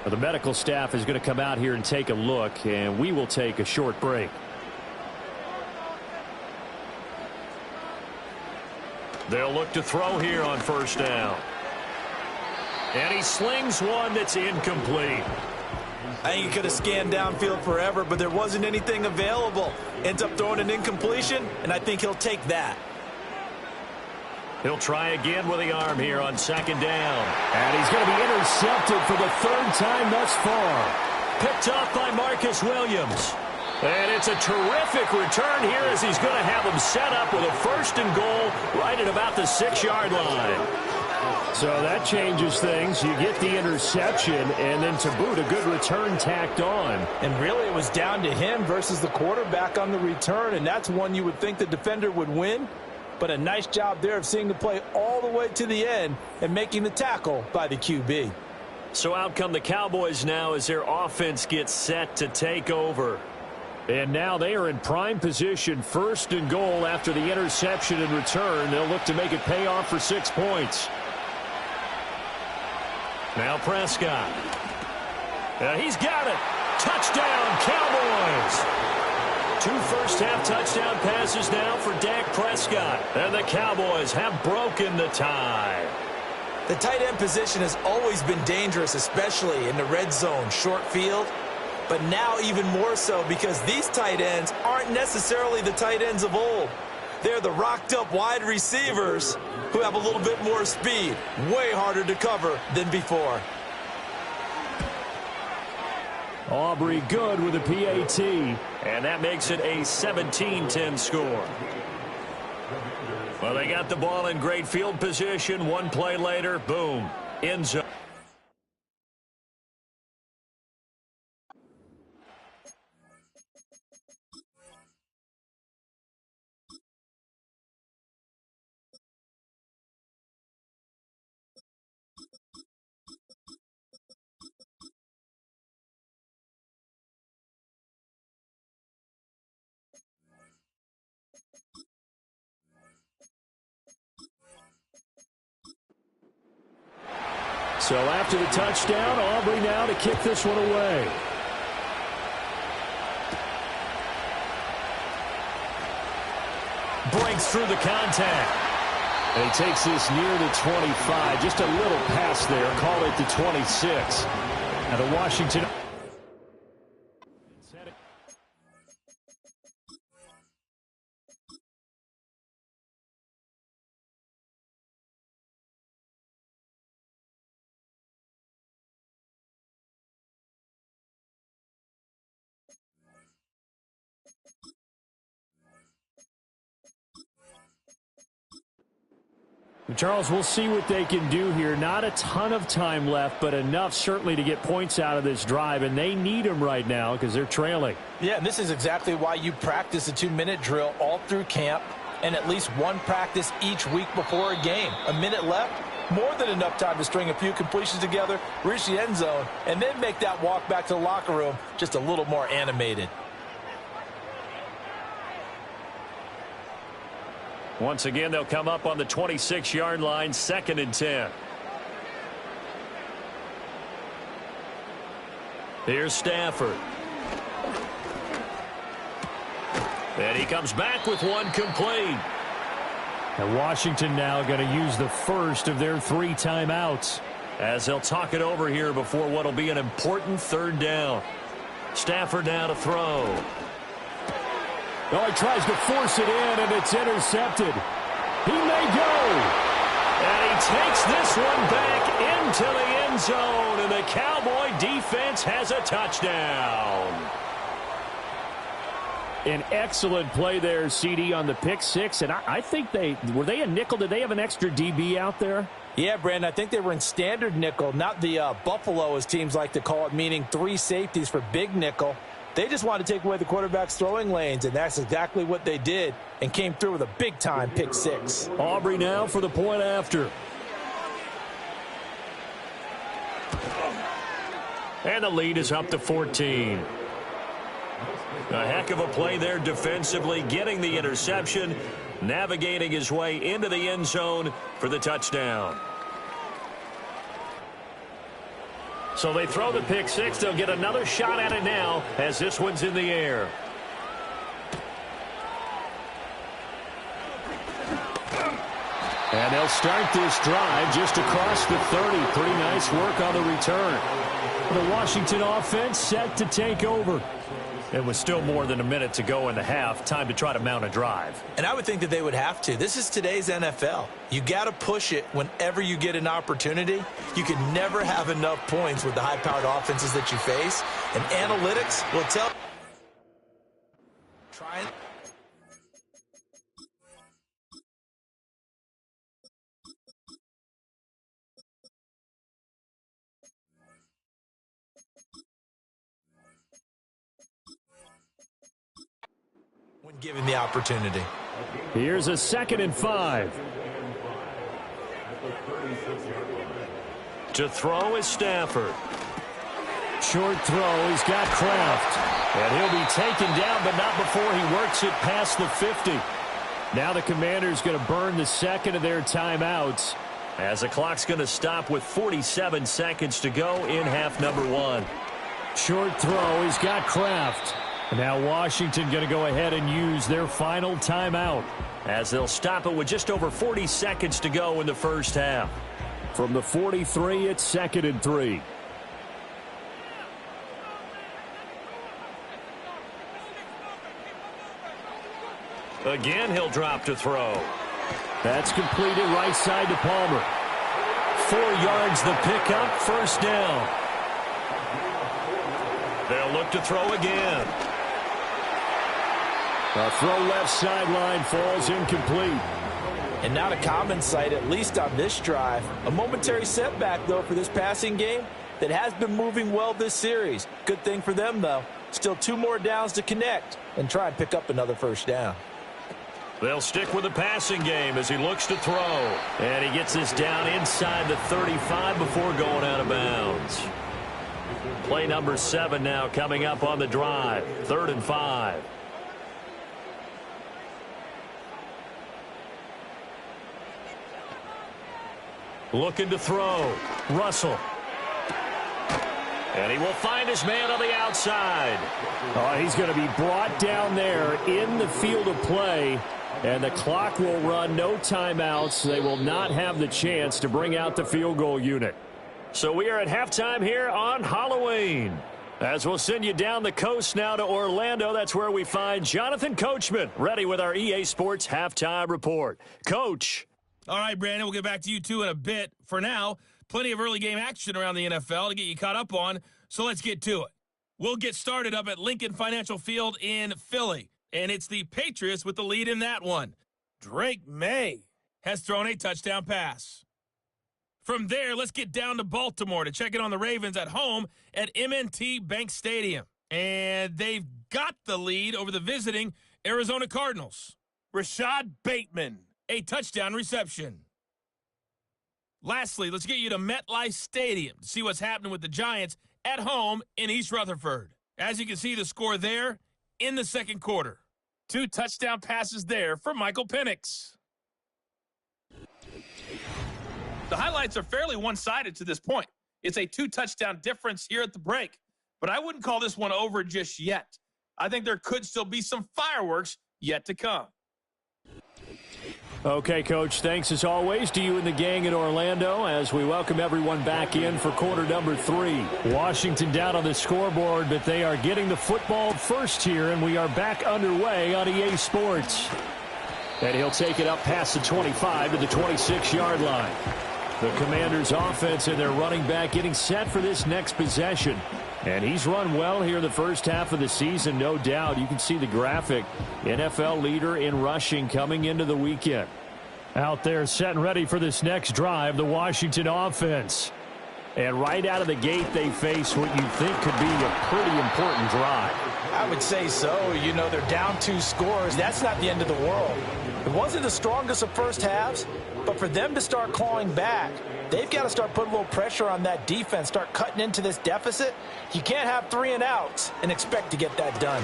The medical staff is going to come out here and take a look, and we will take a short break.
They'll look to throw here on 1st down. And he slings one that's incomplete.
I think he could have scanned downfield forever, but there wasn't anything available. Ends up throwing an incompletion, and I think he'll take that.
He'll try again with the arm here on 2nd down.
And he's going to be intercepted for the 3rd time thus far.
Picked off by Marcus Williams. And it's a terrific return here as he's going to have him set up with a 1st and goal right at about the 6-yard line.
So that changes things. You get the interception, and then to boot, a good return tacked on.
And really, it was down to him versus the quarterback on the return, and that's one you would think the defender would win. But a nice job there of seeing the play all the way to the end and making the tackle by the QB.
So out come the Cowboys now as their offense gets set to take over.
And now they are in prime position, 1st and goal after the interception and return. They'll look to make it pay off for 6 points.
Now Prescott. He's got it. Touchdown, Cowboys. 2 first-half touchdown passes now for Dak Prescott. And the Cowboys have broken the tie.
The tight end position has always been dangerous, especially in the red zone, short field. But now even more so because these tight ends aren't necessarily the tight ends of old. They're the rocked-up wide receivers who have a little bit more speed. Way harder to cover than before.
Aubrey good with a PAT.
And that makes it a 17-10 score. Well, they got the ball in great field position. One play later, boom, end zone.
So after the touchdown, Aubrey now to kick this one away.
Breaks through the contact.
And he takes this near the 25. Just a little pass there. Call it the 26. Now the Washington... Charles, we'll see what they can do here. Not a ton of time left, but enough certainly to get points out of this drive, and they need them right now because they're trailing.
Yeah, and this is exactly why you practice a 2-minute drill all through camp and at least one practice each week before a game. A minute left, more than enough time to string a few completions together, reach the end zone, and then make that walk back to the locker room just a little more animated.
Once again, they'll come up on the 26-yard line, 2nd and 10. Here's Stafford. And he comes back with one complete.
And Washington now going to use the first of their 3 timeouts,
as they'll talk it over here before what will be an important 3rd down. Stafford now to throw.
Oh, he tries to force it in, and it's intercepted. He may go.
And he takes this one back into the end zone, and the Cowboy defense has a touchdown.
An excellent play there, CD, on the pick six. And I think were they a nickel? Did they have an extra DB out there?
Yeah, Brandon, I think they were in standard nickel, not the Buffalo, as teams like to call it, meaning 3 safeties for big nickel. They just wanted to take away the quarterback's throwing lanes, and that's exactly what they did and came through with a big-time pick six.
Aubrey now for the point after.
And the lead is up to 14. A heck of a play there defensively, getting the interception, navigating his way into the end zone for the touchdown. So they throw the pick six. They'll get another shot at it now as this one's in the air.
And they'll start this drive just across the 30. Pretty nice work on the return. The Washington offense set to take over.
It was still more than a minute to go in the half. Time to try to mount a drive.
And I would think that they would have to. This is today's NFL. You got to push it whenever you get an opportunity. You can never have enough points with the high-powered offenses that you face. And analytics will tell. Try it. When given the opportunity.
Here's a 2nd and 5.
To throw is Stafford.
Short throw. He's got Kraft.
And he'll be taken down, but not before he works it past the 50.
Now the Commanders going to burn the 2nd of their timeouts,
as the clock's going to stop with 47 seconds to go in half number 1.
Short throw. He's got Kraft. Now Washington going to go ahead and use their final timeout,
as they'll stop it with just over 40 seconds to go in the first half.
From the 43, it's 2nd and 3.
Again, he'll drop to throw.
That's completed right side to Palmer.
4 yards the pickup, first down. They'll look to throw again.
A throw left sideline falls incomplete.
And not a common sight, at least on this drive. A momentary setback, though, for this passing game that has been moving well this series. Good thing for them, though. Still 2 more downs to connect and try and pick up another first down.
They'll stick with the passing game as he looks to throw. And he gets this down inside the 35 before going out of bounds. Play number 7 now coming up on the drive. 3rd and 5. Looking to throw. Russell. And he will find his man on the outside.
Oh, he's going to be brought down there in the field of play. And the clock will run, no timeouts. They will not have the chance to bring out the field goal unit.
So we are at halftime here on Halloween. As we'll send you down the coast now to Orlando. That's where we find Jonathan Coachman ready with our EA Sports halftime report. Coach.
All right, Brandon, we'll get back to you two in a bit. For now, plenty of early game action around the NFL to get you caught up on, so let's get to it. We'll get started up at Lincoln Financial Field in Philly, and it's the Patriots with the lead in that one. Drake May has thrown a touchdown pass. From there, let's get down to Baltimore to check in on the Ravens at home at M&T Bank Stadium. And they've got the lead over the visiting Arizona Cardinals. Rashad Bateman, a touchdown reception. Lastly, let's get you to MetLife Stadium to see what's happening with the Giants at home in East Rutherford. As you can see the score there in the second quarter. 2 touchdown passes there for Michael Penix. The highlights are fairly one-sided to this point. It's a 2-touchdown difference here at the break. But I wouldn't call this one over just yet. I think there could still be some fireworks yet to come.
Okay, Coach, thanks as always to you and the gang in Orlando as we welcome everyone back in for quarter number 3. Washington down on the scoreboard, but they are getting the football first here, and we are back underway on EA Sports. And he'll take it up past the 25 to the 26-yard line. The Commanders' offense and their running back getting set for this next possession. And he's run well here in the first half of the season, no doubt. You can see the graphic. NFL leader in rushing coming into the weekend. Out there set and ready for this next drive, the Washington offense. And right out of the gate, they face what you think could be a pretty important drive.
I would say so. You know, they're down 2 scores. That's not the end of the world. It wasn't the strongest of first halves, but for them to start clawing back, they've got to start putting a little pressure on that defense, start cutting into this deficit. You can't have 3 and outs and expect to get that done.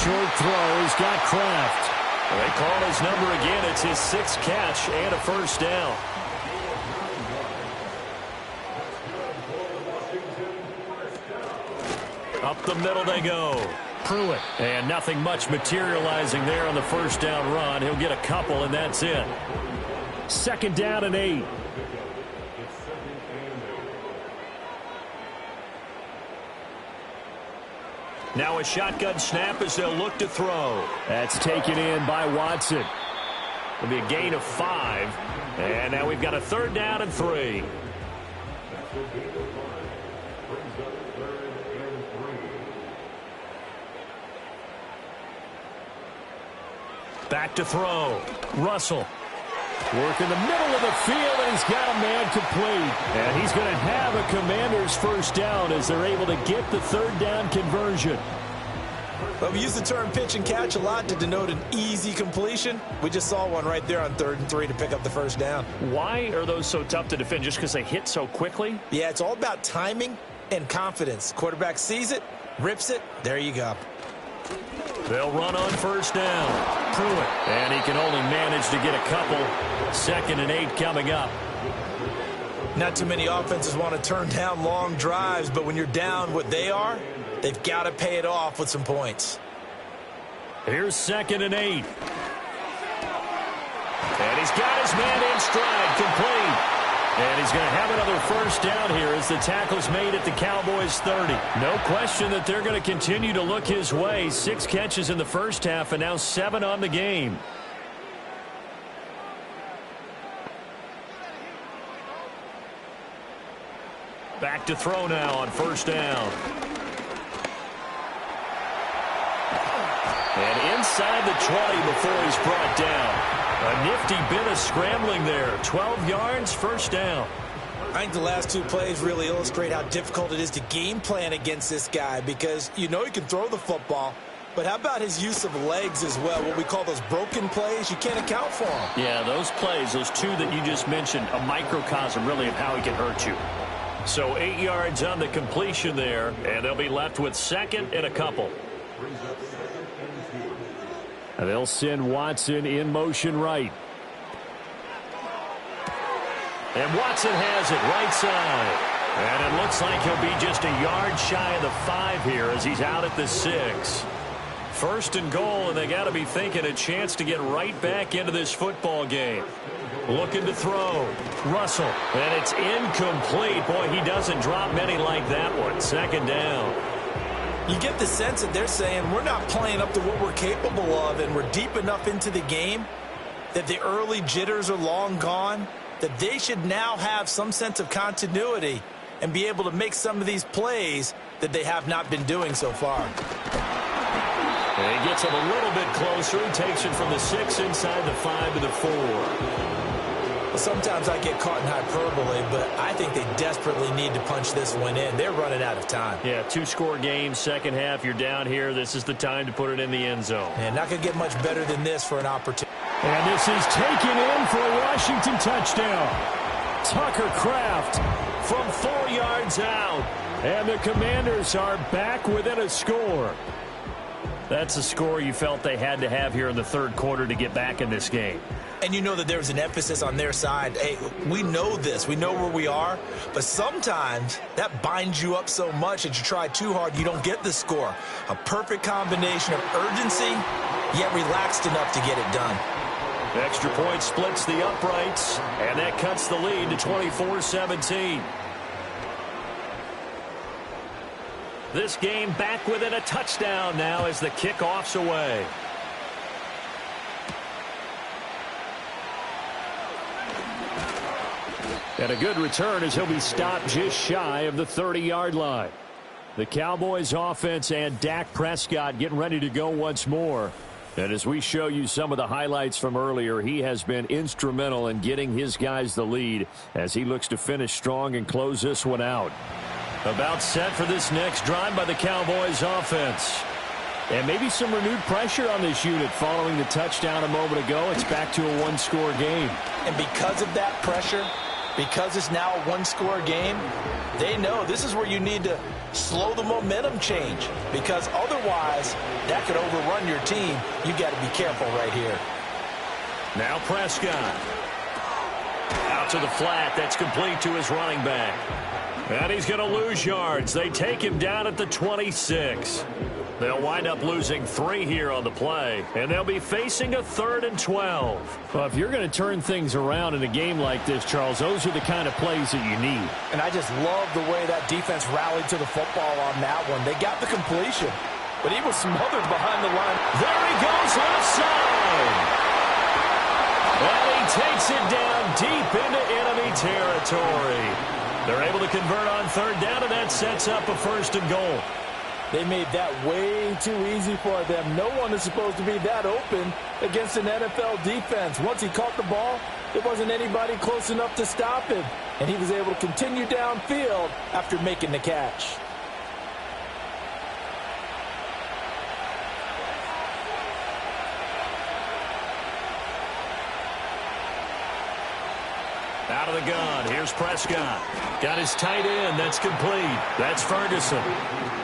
Short throw, he's got Kraft.
They call his number again. It's his 6th catch and a first down. Up the middle they go.
Pruitt.
And nothing much materializing there on the first down run. He'll get a couple, and that's it.
2nd down and 8.
Now a shotgun snap as they'll look to throw.
That's taken in by Watson.
It'll be a gain of 5. And now we've got a 3rd down and 3. Back to throw.
Russell. Work in the middle of the field, and he's got a man complete. And he's going to have a Commander's first down as they're able to get the 3rd down conversion.
Well, we use the term pitch and catch a lot to denote an easy completion. We just saw one right there on 3rd and 3 to pick up the first down.
Why are those so tough to defend? Just because they hit so quickly?
Yeah, it's all about timing and confidence. Quarterback sees it, rips it, there you go.
They'll run on first down. Pruitt. And he can only manage to get a couple. 2nd and 8 coming up.
Not too many offenses want to turn down long drives, but when you're down what they are, they've got to pay it off with some points.
Here's 2nd and 8. And he's got his man in stride, complete. And he's going to have another first down here as the tackle's made at the Cowboys 30. No question that they're going to continue to look his way. 6 catches in the first half and now 7 on the game. Back to throw now on first down. And inside the 20 before he's brought down. A nifty bit of scrambling there. 12 yards, first down.
I think the last 2 plays really illustrate how difficult it is to game plan against this guy because you know he can throw the football, but how about his use of legs as well? What we call those broken plays, you can't account for them.
Yeah, those plays, those 2 that you just mentioned, a microcosm really of how he can hurt you. So 8 yards on the completion there, and they'll be left with 2nd and a couple.
And they'll send Watson in motion right.
And Watson has it right side. And it looks like he'll be just a yard shy of the 5 here as he's out at the 6. 1st and goal, and they got to be thinking a chance to get right back into this football game. Looking to throw. Russell. And it's incomplete. Boy, he doesn't drop many like that one. 2nd down.
You get the sense that they're saying we're not playing up to what we're capable of, and we're deep enough into the game that the early jitters are long gone, that they should now have some sense of continuity and be able to make some of these plays that they have not been doing so far.
And he gets him a little bit closer. He takes it from the 6 inside the 5 to the 4.
Sometimes I get caught in hyperbole, but I think they desperately need to punch this one in. They're running out of time.
Yeah, 2-score game, second half. You're down here. This is the time to put it in the end zone.
And not going to get much better than this for an opportunity.
And this is taken in for a Washington touchdown. Tucker Kraft
From 4 yards out.
And the Commanders are back within a score.
That's a score you felt they had to have here in the third quarter to get back in this game.
And you know that there was an emphasis on their side. Hey, we know this. We know where we are. But sometimes that binds you up so much that you try too hard, you don't get the score. A perfect combination of urgency, yet relaxed enough to get it done.
Extra point splits the uprights, and that cuts the lead to 24-17. This game back within a touchdown now as the kickoff's away.
And a good return as he'll be stopped just shy of the 30-yard line. The Cowboys offense and Dak Prescott getting ready to go once more. And as we show you some of the highlights from earlier, he has been instrumental in getting his guys the lead as he looks to finish strong and close this one out.
About set for this next drive by the Cowboys offense.
And maybe some renewed pressure on this unit following the touchdown a moment ago. It's back to a one-score game.
And because of that pressure, because it's now a one-score game, they know this is where you need to slow the momentum change, because otherwise that could overrun your team. You got to be careful right here.
Now Prescott. Out to the flat. That's complete to his running back. And he's going to lose yards. They take him down at the 26. They'll wind up losing 3 here on the play, and they'll be facing a 3rd and 12.
Well, if you're going to turn things around in a game like this, Charles, those are the kind of plays that you need.
And I just love the way that defense rallied to the football on that one. They got the completion, but he was smothered behind the line.
There he goes, left side. And he takes it down deep into enemy territory. They're able to convert on 3rd down, and that sets up a 1st and goal.
They made that way too easy for them. No one is supposed to be that open against an NFL defense. Once he caught the ball, there wasn't anybody close enough to stop him. And he was able to continue downfield after making the catch.
Out of the gun, here's Prescott. Got his tight end, that's complete. That's Ferguson.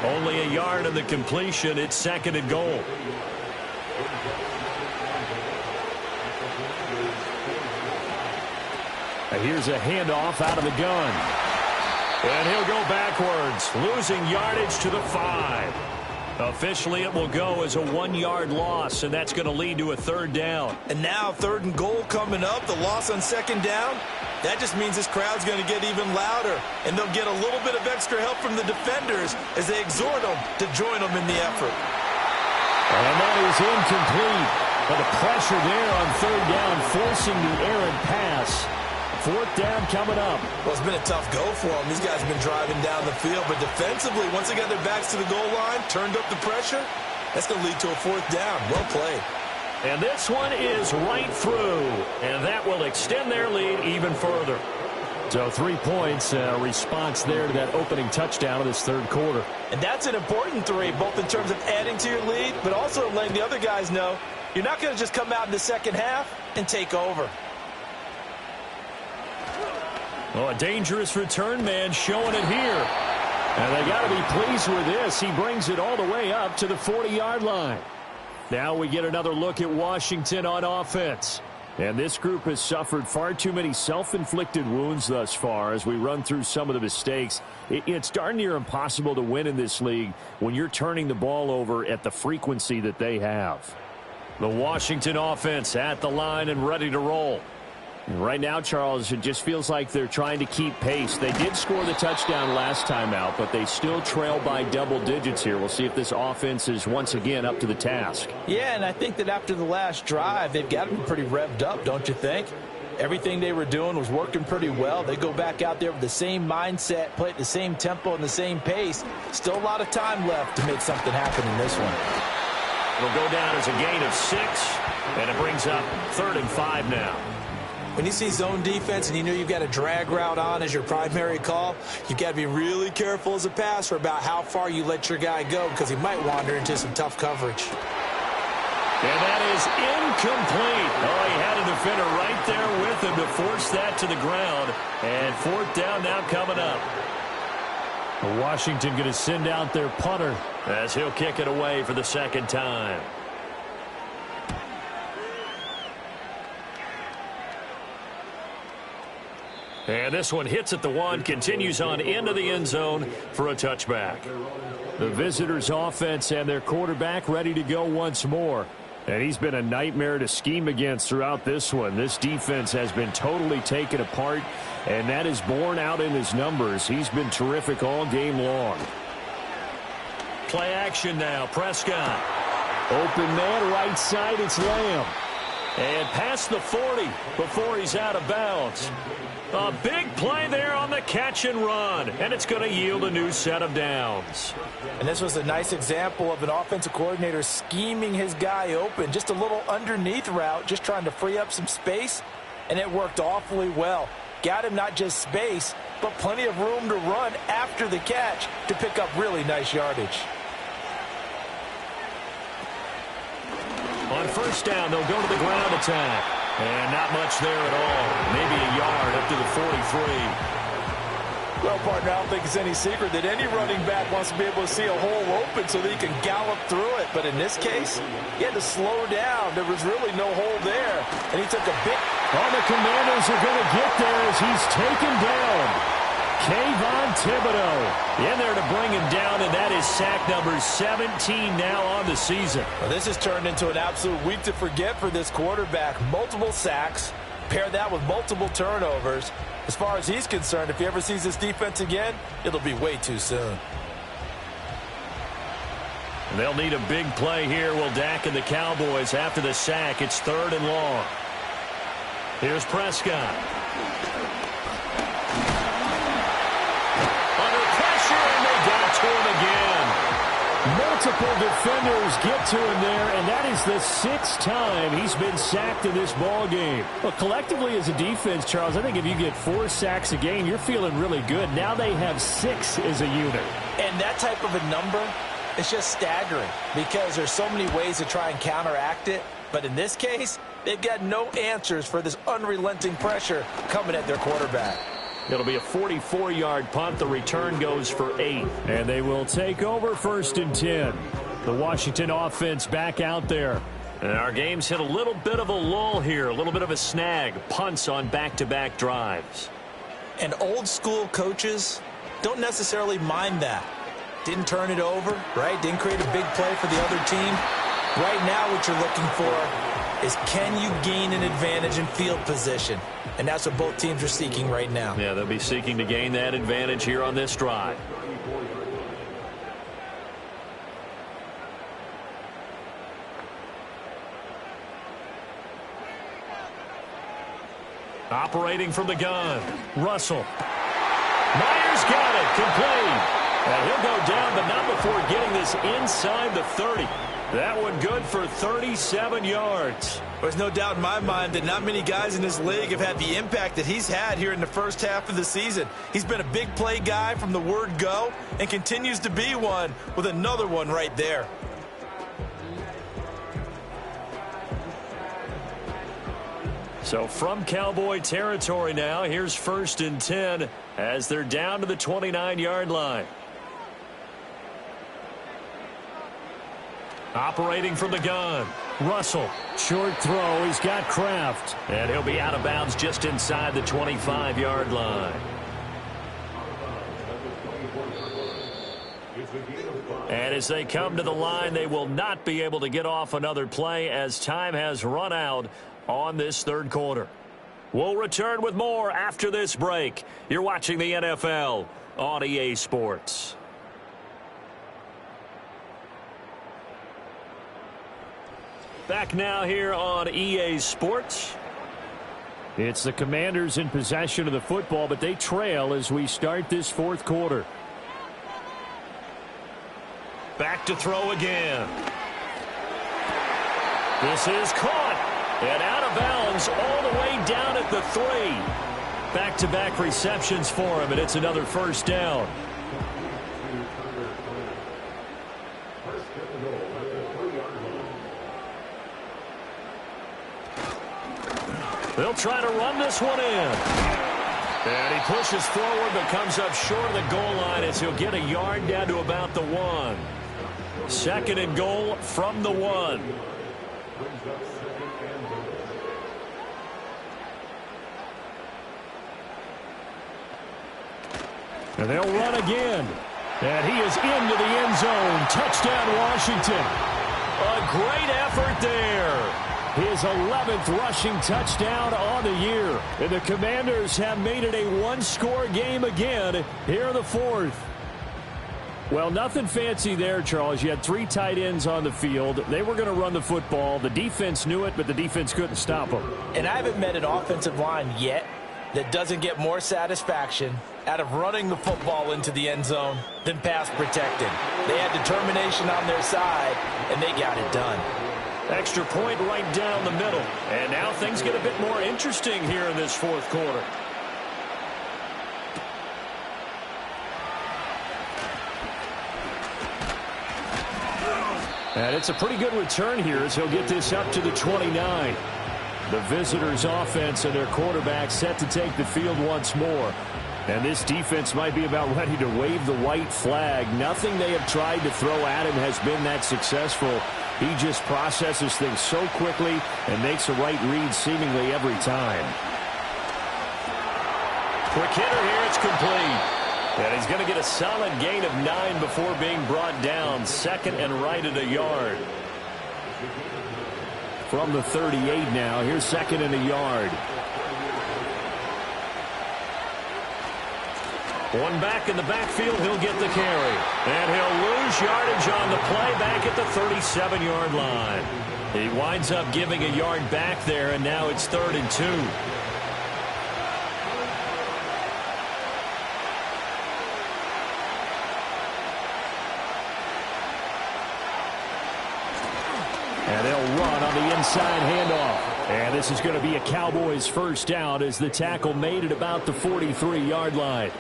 Only a yard on the completion, it's 2nd and goal.
And here's a handoff out of the gun.
And he'll go backwards, losing yardage to the 5. Officially, it will go as a 1-yard loss, and that's going to lead to a 3rd down.
And now 3rd and goal coming up, the loss on 2nd down. That just means this crowd's going to get even louder, and they'll get a little bit of extra help from the defenders as they exhort them to join them in the effort.
And that is incomplete. But the pressure there on 3rd down, forcing the errant pass. 4th down coming up.
Well, it's been a tough go for them. These guys have been driving down the field, but defensively, once they got their backs to the goal line, turned up the pressure, that's going to lead to a 4th down. Well played.
And this one is right through, and that will extend their lead even further.
So 3 points, response there to that opening touchdown of this 3rd quarter.
And that's an important 3, both in terms of adding to your lead, but also letting the other guys know you're not going to just come out in the second half and take over.
Well, a dangerous return man showing it here. And they got to be pleased with this. He brings it all the way up to the 40-yard line. Now we get another look at Washington on offense. And this group has suffered far too many self-inflicted wounds thus far as we run through some of the mistakes. It's darn near impossible to win in this league when you're turning the ball over at the frequency that they have. The Washington offense at the line and ready to roll. Right now, Charles, it just feels like they're trying to keep pace. They did score the touchdown last time out, but they still trail by double digits here. We'll see if this offense is once again up to the task.
Yeah, and I think that after the last drive, they've got to be pretty revved up, don't you think? Everything they were doing was working pretty well. They go back out there with the same mindset, play at the same tempo and the same pace. Still a lot of time left to make something happen in this one.
It'll go down as a gain of 6, and it brings up 3rd and 5 now.
When you see zone defense and you know you've got a drag route on as your primary call, you've got to be really careful as a passer about how far you let your guy go because he might wander into some tough coverage.
And that is incomplete. Oh, he had a defender right there with him to force that to the ground. And 4th down now coming up.
Washington going to send out their punter
as he'll kick it away for the 2nd time. And this one hits at the 1, continues on into the end zone for a touchback.
The visitors' offense and their quarterback ready to go once more. And he's been a nightmare to scheme against throughout this one. This defense has been totally taken apart, and that is borne out in his numbers. He's been terrific all game long.
Play action now. Prescott.
Open man, right side, it's Lamb.
And past the 40 before he's out of bounds. A big play there on the catch and run, and it's going to yield a new set of downs.
And this was a nice example of an offensive coordinator scheming his guy open. Just a little underneath route, just trying to free up some space, and it worked awfully well. Got him not just space, but plenty of room to run after the catch to pick up really nice yardage.
On 1st down, they'll go to the ground attack. And not much there at all. Maybe a yard up to the 43.
Well, partner, I don't think it's any secret that any running back wants to be able to see a hole open so that he can gallop through it. But in this case, he had to slow down. There was really no hole there. And he took a big...
All the Commanders are going to get there as he's taken down. Kayvon Thibodeau
in there to bring him down, and that is sack number 17 now on the season.
Well, this has turned into an absolute week to forget for this quarterback. Multiple sacks, pair that with multiple turnovers. As far as he's concerned, if he ever sees this defense again, it'll be way too soon.
They'll need a big play here. Will Dak and the Cowboys after the sack. It's 3rd and long. Here's Prescott.
Multiple defenders get to him there, and that is the 6th time he's been sacked in this ball game. Well, collectively as a defense, Charles, I think if you get 4 sacks a game, you're feeling really good. Now they have 6 as a unit.
And that type of a number is just staggering because there's so many ways to try and counteract it. But in this case, they've got no answers for this unrelenting pressure coming at their quarterback.
It'll be a 44-yard punt. The return goes for 8.
And they will take over 1st and 10. The Washington offense back out there.
And our game's hit a little bit of a lull here, a little bit of a snag. Punts on back-to-back drives.
And old-school coaches don't necessarily mind that. Didn't turn it over, right? Didn't create a big play for the other team. Right now what you're looking for is can you gain an advantage in field position? And that's what both teams are seeking right now.
Yeah, they'll be seeking to gain that advantage here on this drive. Operating from the gun, Russell. Myers got it, complete. And he'll go down, but not before getting this inside the 30. That one good for 37 yards.
There's no doubt in my mind that not many guys in this league have had the impact that he's had here in the first half of the season. He's been a big play guy from the word go and continues to be one with another one right there.
So from Cowboy territory now, here's 1st and 10 as they're down to the 29-yard line. Operating from the gun, Russell.
Short throw, he's got Kraft.
And he'll be out of bounds just inside the 25-yard line. And as they come to the line, they will not be able to get off another play as time has run out on this 3rd quarter. We'll return with more after this break. You're watching the NFL on EA Sports. Back now here on EA Sports.
It's the Commanders in possession of the football, but they trail as we start this 4th quarter.
Back to throw again. This is caught and out of bounds all the way down at the 3. Back-to-back receptions for him, and it's another first down. They'll try to run this one in. And he pushes forward but comes up short of the goal line as he'll get a yard down to about the 1. 2nd and goal from the 1.
And they'll run again. And he is into the end zone. Touchdown, Washington.
A great effort there.
His 11th rushing touchdown on the year. And the Commanders have made it a one-score game again here in the 4th. Well, nothing fancy there, Charles. You had 3 tight ends on the field. They were going to run the football. The defense knew it, but the defense couldn't stop them.
And I haven't met an offensive line yet that doesn't get more satisfaction out of running the football into the end zone than pass protecting. They had determination on their side, and they got it done.
Extra point right down the middle. And now things get a bit more interesting here in this 4th quarter.
And it's a pretty good return here as he'll get this up to the 29. The visitors' offense and their quarterback set to take the field once more. And this defense might be about ready to wave the white flag. Nothing they have tried to throw at him has been that successful. He just processes things so quickly and makes the right read seemingly every time.
Quick hitter here, it's complete. And he's going to get a solid gain of 9 before being brought down. 2nd and right at a yard.
From the 38 now, here's 2nd and a yard.
One back in the backfield, he'll get the carry. And he'll lose yardage on the play back at the 37-yard line. He winds up giving a yard back there, and now it's 3rd and 2.
And they'll run on the inside handoff. And this is going to be a Cowboys first down as the tackle made at about the 43-yard line.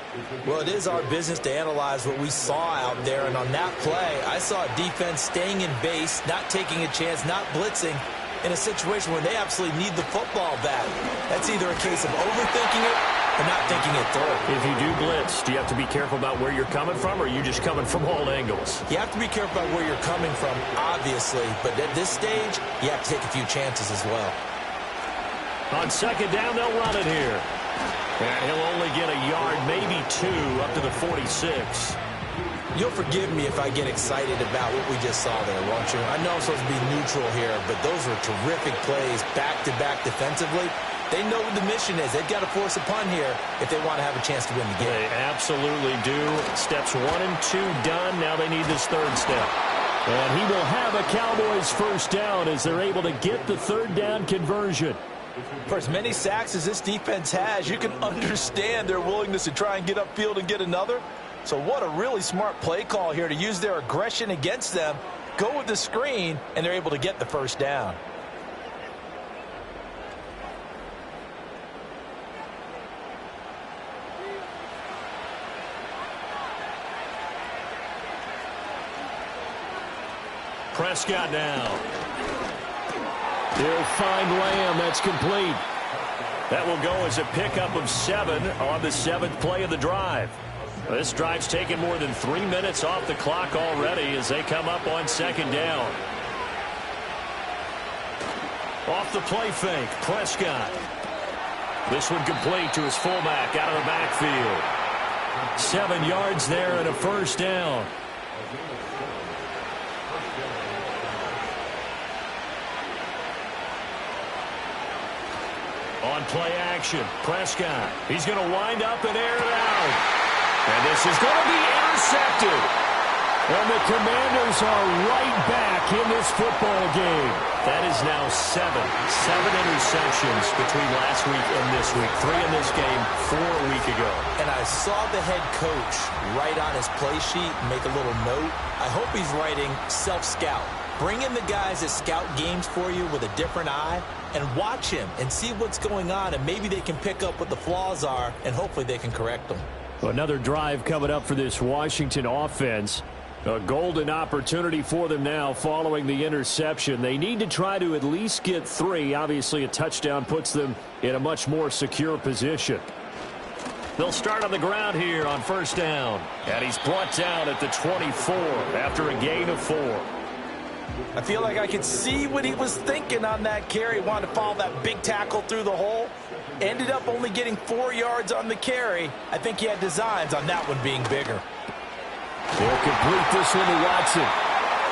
Well, it is our business to analyze what we saw out there. And on that play, I saw a defense staying in base, not taking a chance, not blitzing in a situation where they absolutely need the football back. That's either a case of overthinking it or not thinking it through.
If you do blitz, do you have to be careful about where you're coming from, or are you just coming from all angles?
You have to be careful about where you're coming from, obviously. But at this stage, you have to take a few chances as well.
On 2nd down, they'll run it here. And he'll only get a yard, maybe 2, up to the 46.
You'll forgive me if I get excited about what we just saw there, won't you? I know I'm supposed to be neutral here, but those were terrific plays back-to-back defensively. They know what the mission is. They've got to force a punt here if they want to have a chance to win the game.
They absolutely do. Steps 1 and 2 done. Now they need this 3rd step.
And he will have a Cowboys first down as they're able to get the 3rd down conversion.
For as many sacks as this defense has, you can understand their willingness to try and get upfield and get another. So what a really smart play call here to use their aggression against them, go with the screen, and they're able to get the first down.
Prescott now.
He'll find Lamb. That's complete.
That will go as a pickup of 7 on the 7th play of the drive. This drive's taken more than 3 minutes off the clock already as they come up on 2nd down. Off the play fake, Prescott. This one complete to his fullback out of the backfield. 7 yards there and a first down. On play action, Prescott. He's going to wind up and air it out. And this is going to be intercepted.
And the Commanders are right back in this football game.
That is now 7 interceptions between last week and this week. 3 in this game, 4 a week ago.
And I saw the head coach write on his play sheet, make a little note. I hope he's writing self-scout. Bring in the guys that scout games for you with a different eye and watch him and see what's going on, and maybe they can pick up what the flaws are, and hopefully they can correct them.
Another drive coming up for this Washington offense. A golden opportunity for them now following the interception. They need to try to at least get 3. Obviously, a touchdown puts them in a much more secure position.
They'll start on the ground here on first down. And he's brought down at the 24 after a gain of 4.
I feel like I could see what he was thinking on that carry. Wanted to follow that big tackle through the hole. Ended up only getting 4 yards on the carry. I think he had designs on that one being bigger.
They'll complete this one to Watson.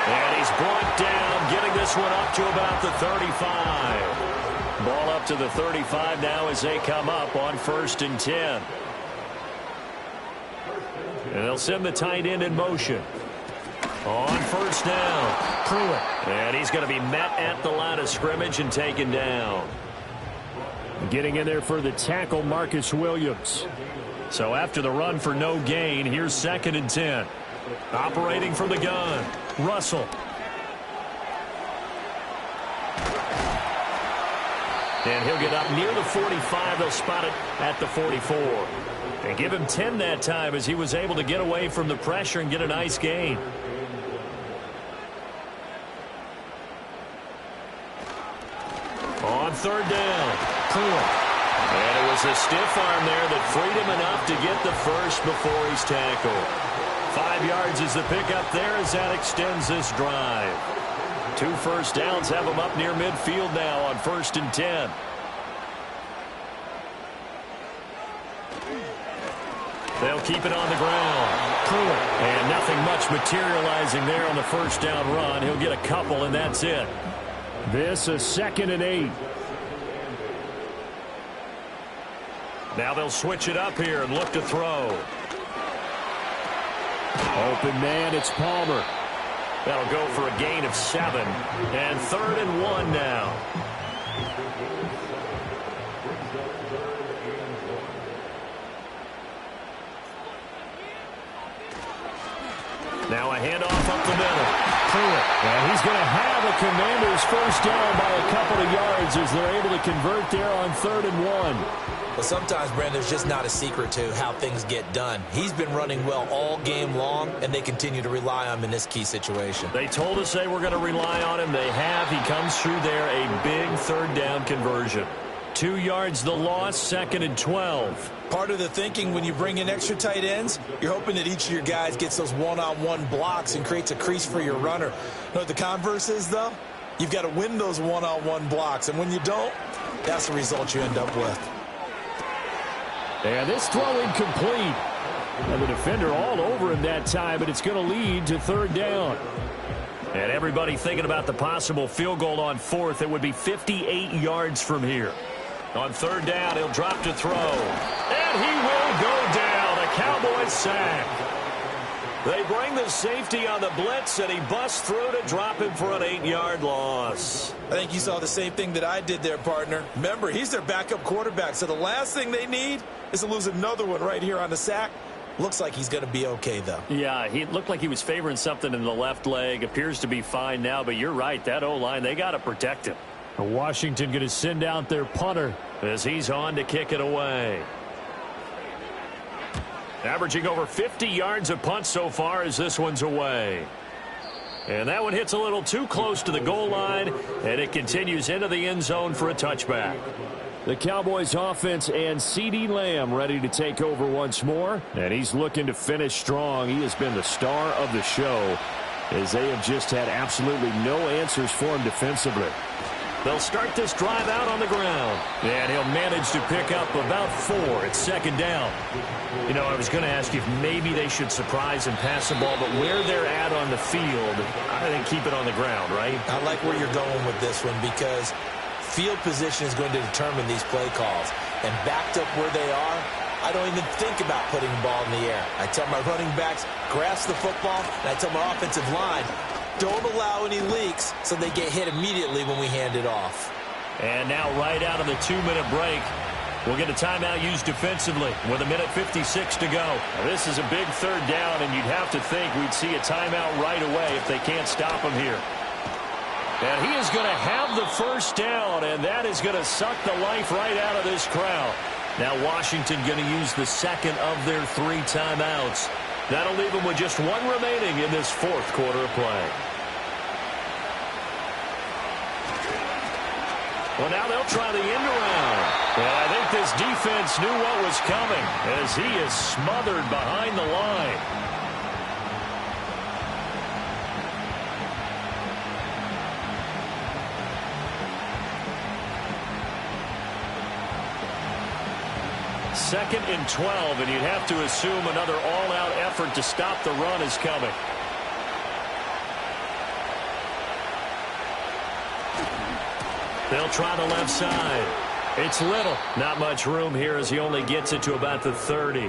And he's brought down, getting this one up to about the 35. Ball up to the 35 now as they come up on 1st and 10. And they'll send the tight end in motion. On first down, Pruitt. And he's going to be met at the line of scrimmage and taken down.
Getting in there for the tackle, Marcus Williams.
So after the run for no gain, here's 2nd and 10. Operating from the gun, Russell. And he'll get up near the 45. They'll spot it at the 44. And give him 10 that time as he was able to get away from the pressure and get a nice gain. On 3rd down, Pruitt. And it was a stiff arm there that freed him enough to get the first before he's tackled. 5 yards is the pickup there as that extends this drive. 2 first downs have him up near midfield now on 1st and 10. They'll keep it on the ground. Pruitt. And nothing much materializing there on the first down run. He'll get a couple, and that's it.
This is 2nd and 8.
Now they'll switch it up here and look to throw.
Open man, it's Palmer.
That'll go for a gain of 7. And 3rd and 1 now. Now a handoff up the middle.
Pruitt. And he's going to have a Commanders first down by a couple of yards as they're able to convert there on 3rd and 1.
Well, sometimes, Brandon, there's just not a secret to how things get done. He's been running well all game long, and they continue to rely on him in this key situation.
They told us they were going to rely on him. They have. He comes through there, a big 3rd down conversion. 2 yards the loss, 2nd and 12.
Part of the thinking when you bring in extra tight ends, you're hoping that each of your guys gets those one-on-one blocks and creates a crease for your runner. You know what the converse is, though? You've got to win those one-on-one blocks, and when you don't, that's the result you end up with.
And this throw incomplete. And the defender all over him that time, but it's going to lead to 3rd down.
And everybody thinking about the possible field goal on 4th. It would be 58 yards from here. On 3rd down, he'll drop to throw. And he will go down. A Cowboys sack. They bring the safety on the blitz, and he busts through to drop him for an 8-yard loss.
I think you saw the same thing that I did there, partner. Remember, he's their backup quarterback, so the last thing they need is to lose another one right here on the sack. Looks like he's going to be okay, though.
Yeah, he looked like he was favoring something in the left leg. Appears to be fine now, but you're right. That O-line, they got to protect him.
Washington going to send out their punter
as he's on to kick it away. Averaging over 50 yards a punt so far as this one's away. And that one hits a little too close to the goal line, and it continues into the end zone for a touchback.
The Cowboys offense and CeeDee Lamb ready to take over once more. And he's looking to finish strong. He has been the star of the show as they have just had absolutely no answers for him defensively.
They'll start this drive out on the ground. And he'll manage to pick up about 4. It's 2nd down. You know, I was going to ask you if maybe they should surprise and pass the ball, but where they're at on the field, I think keep it on the ground, right?
I like where you're going with this one because field position is going to determine these play calls. And backed up where they are, I don't even think about putting the ball in the air. I tell my running backs, grasp the football, and I tell my offensive line, don't allow any leaks so they get hit immediately when we hand it off.
And now right out of the 2-minute break, we'll get a timeout used defensively with 1:56 to go. Now, this is a big 3rd down, and you'd have to think we'd see a timeout right away if they can't stop them here. And he is going to have the first down, and that is going to suck the life right out of this crowd. Now Washington going to use the second of their 3 timeouts. That'll leave them with just 1 remaining in this fourth quarter of play. Well, now they'll try the end around. And I think this defense knew what was coming as he is smothered behind the line. Second and 12, and you'd have to assume another all-out effort to stop the run is coming. They'll try the left side. It's Little. Not much room here as he only gets it to about the 30.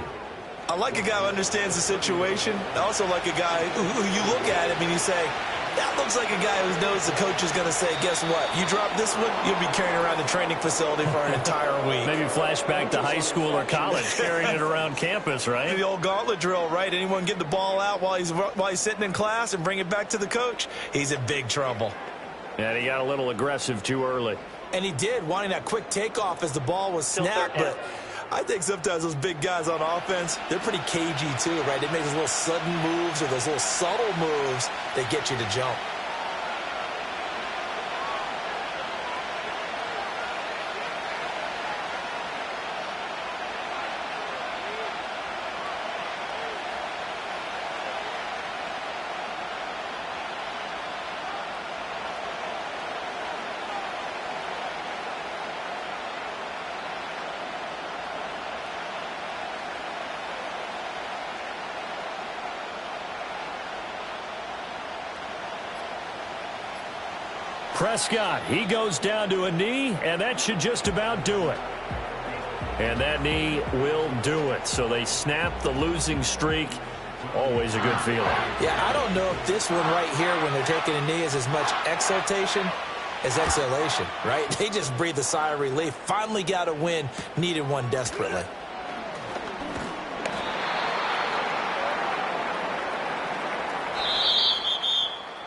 I like a guy who understands the situation. I also like a guy who you look at him and you say, that looks like a guy who knows the coach is going to say, guess what? You drop this one, you'll be carrying around the training facility for an entire week.
Maybe flashback to high school or college, carrying it around campus, right?
The old gauntlet drill, right? Anyone get the ball out while he's sitting in class and bring it back to the coach? He's in big trouble.
And he got a little aggressive too early.
And he did, wanting that quick takeoff as the ball was snapped, but
I think sometimes those big guys on offense, they're pretty cagey too, right? They make those little sudden moves or those little subtle moves that get you to jump.
Prescott, he goes down to a knee, and that should just about do it. And that knee will do it. So they snap the losing streak. Always a good feeling.
Yeah, I don't know if this one right here, when they're taking a knee, is as much exultation as exhalation, right? They just breathe a sigh of relief. Finally got a win, needed one desperately.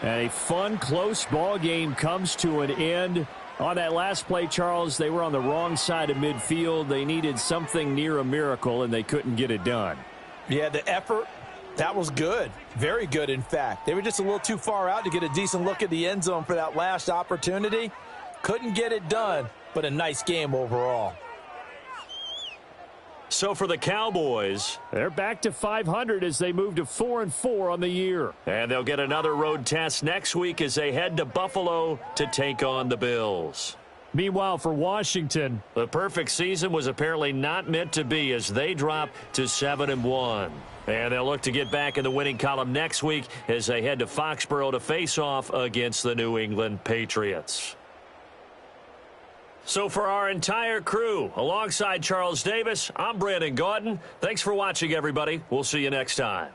And a fun, close ball game comes to an end. On that last play, Charles, they were on the wrong side of midfield. They needed something near a miracle, and they couldn't get it done.
Yeah, the effort, that was good. Very good, in fact. They were just a little too far out to get a decent look at the end zone for that last opportunity. Couldn't get it done, but a nice game overall.
So for the Cowboys,
they're back to 500 as they move to 4-4 on the year.
And they'll get another road test next week as they head to Buffalo to take on the Bills.
Meanwhile, for Washington,
the perfect season was apparently not meant to be as they drop to 7-1. And they'll look to get back in the winning column next week as they head to Foxborough to face off against the New England Patriots. So for our entire crew, alongside Charles Davis, I'm Brandon Gaudin. Thanks for watching, everybody. We'll see you next time.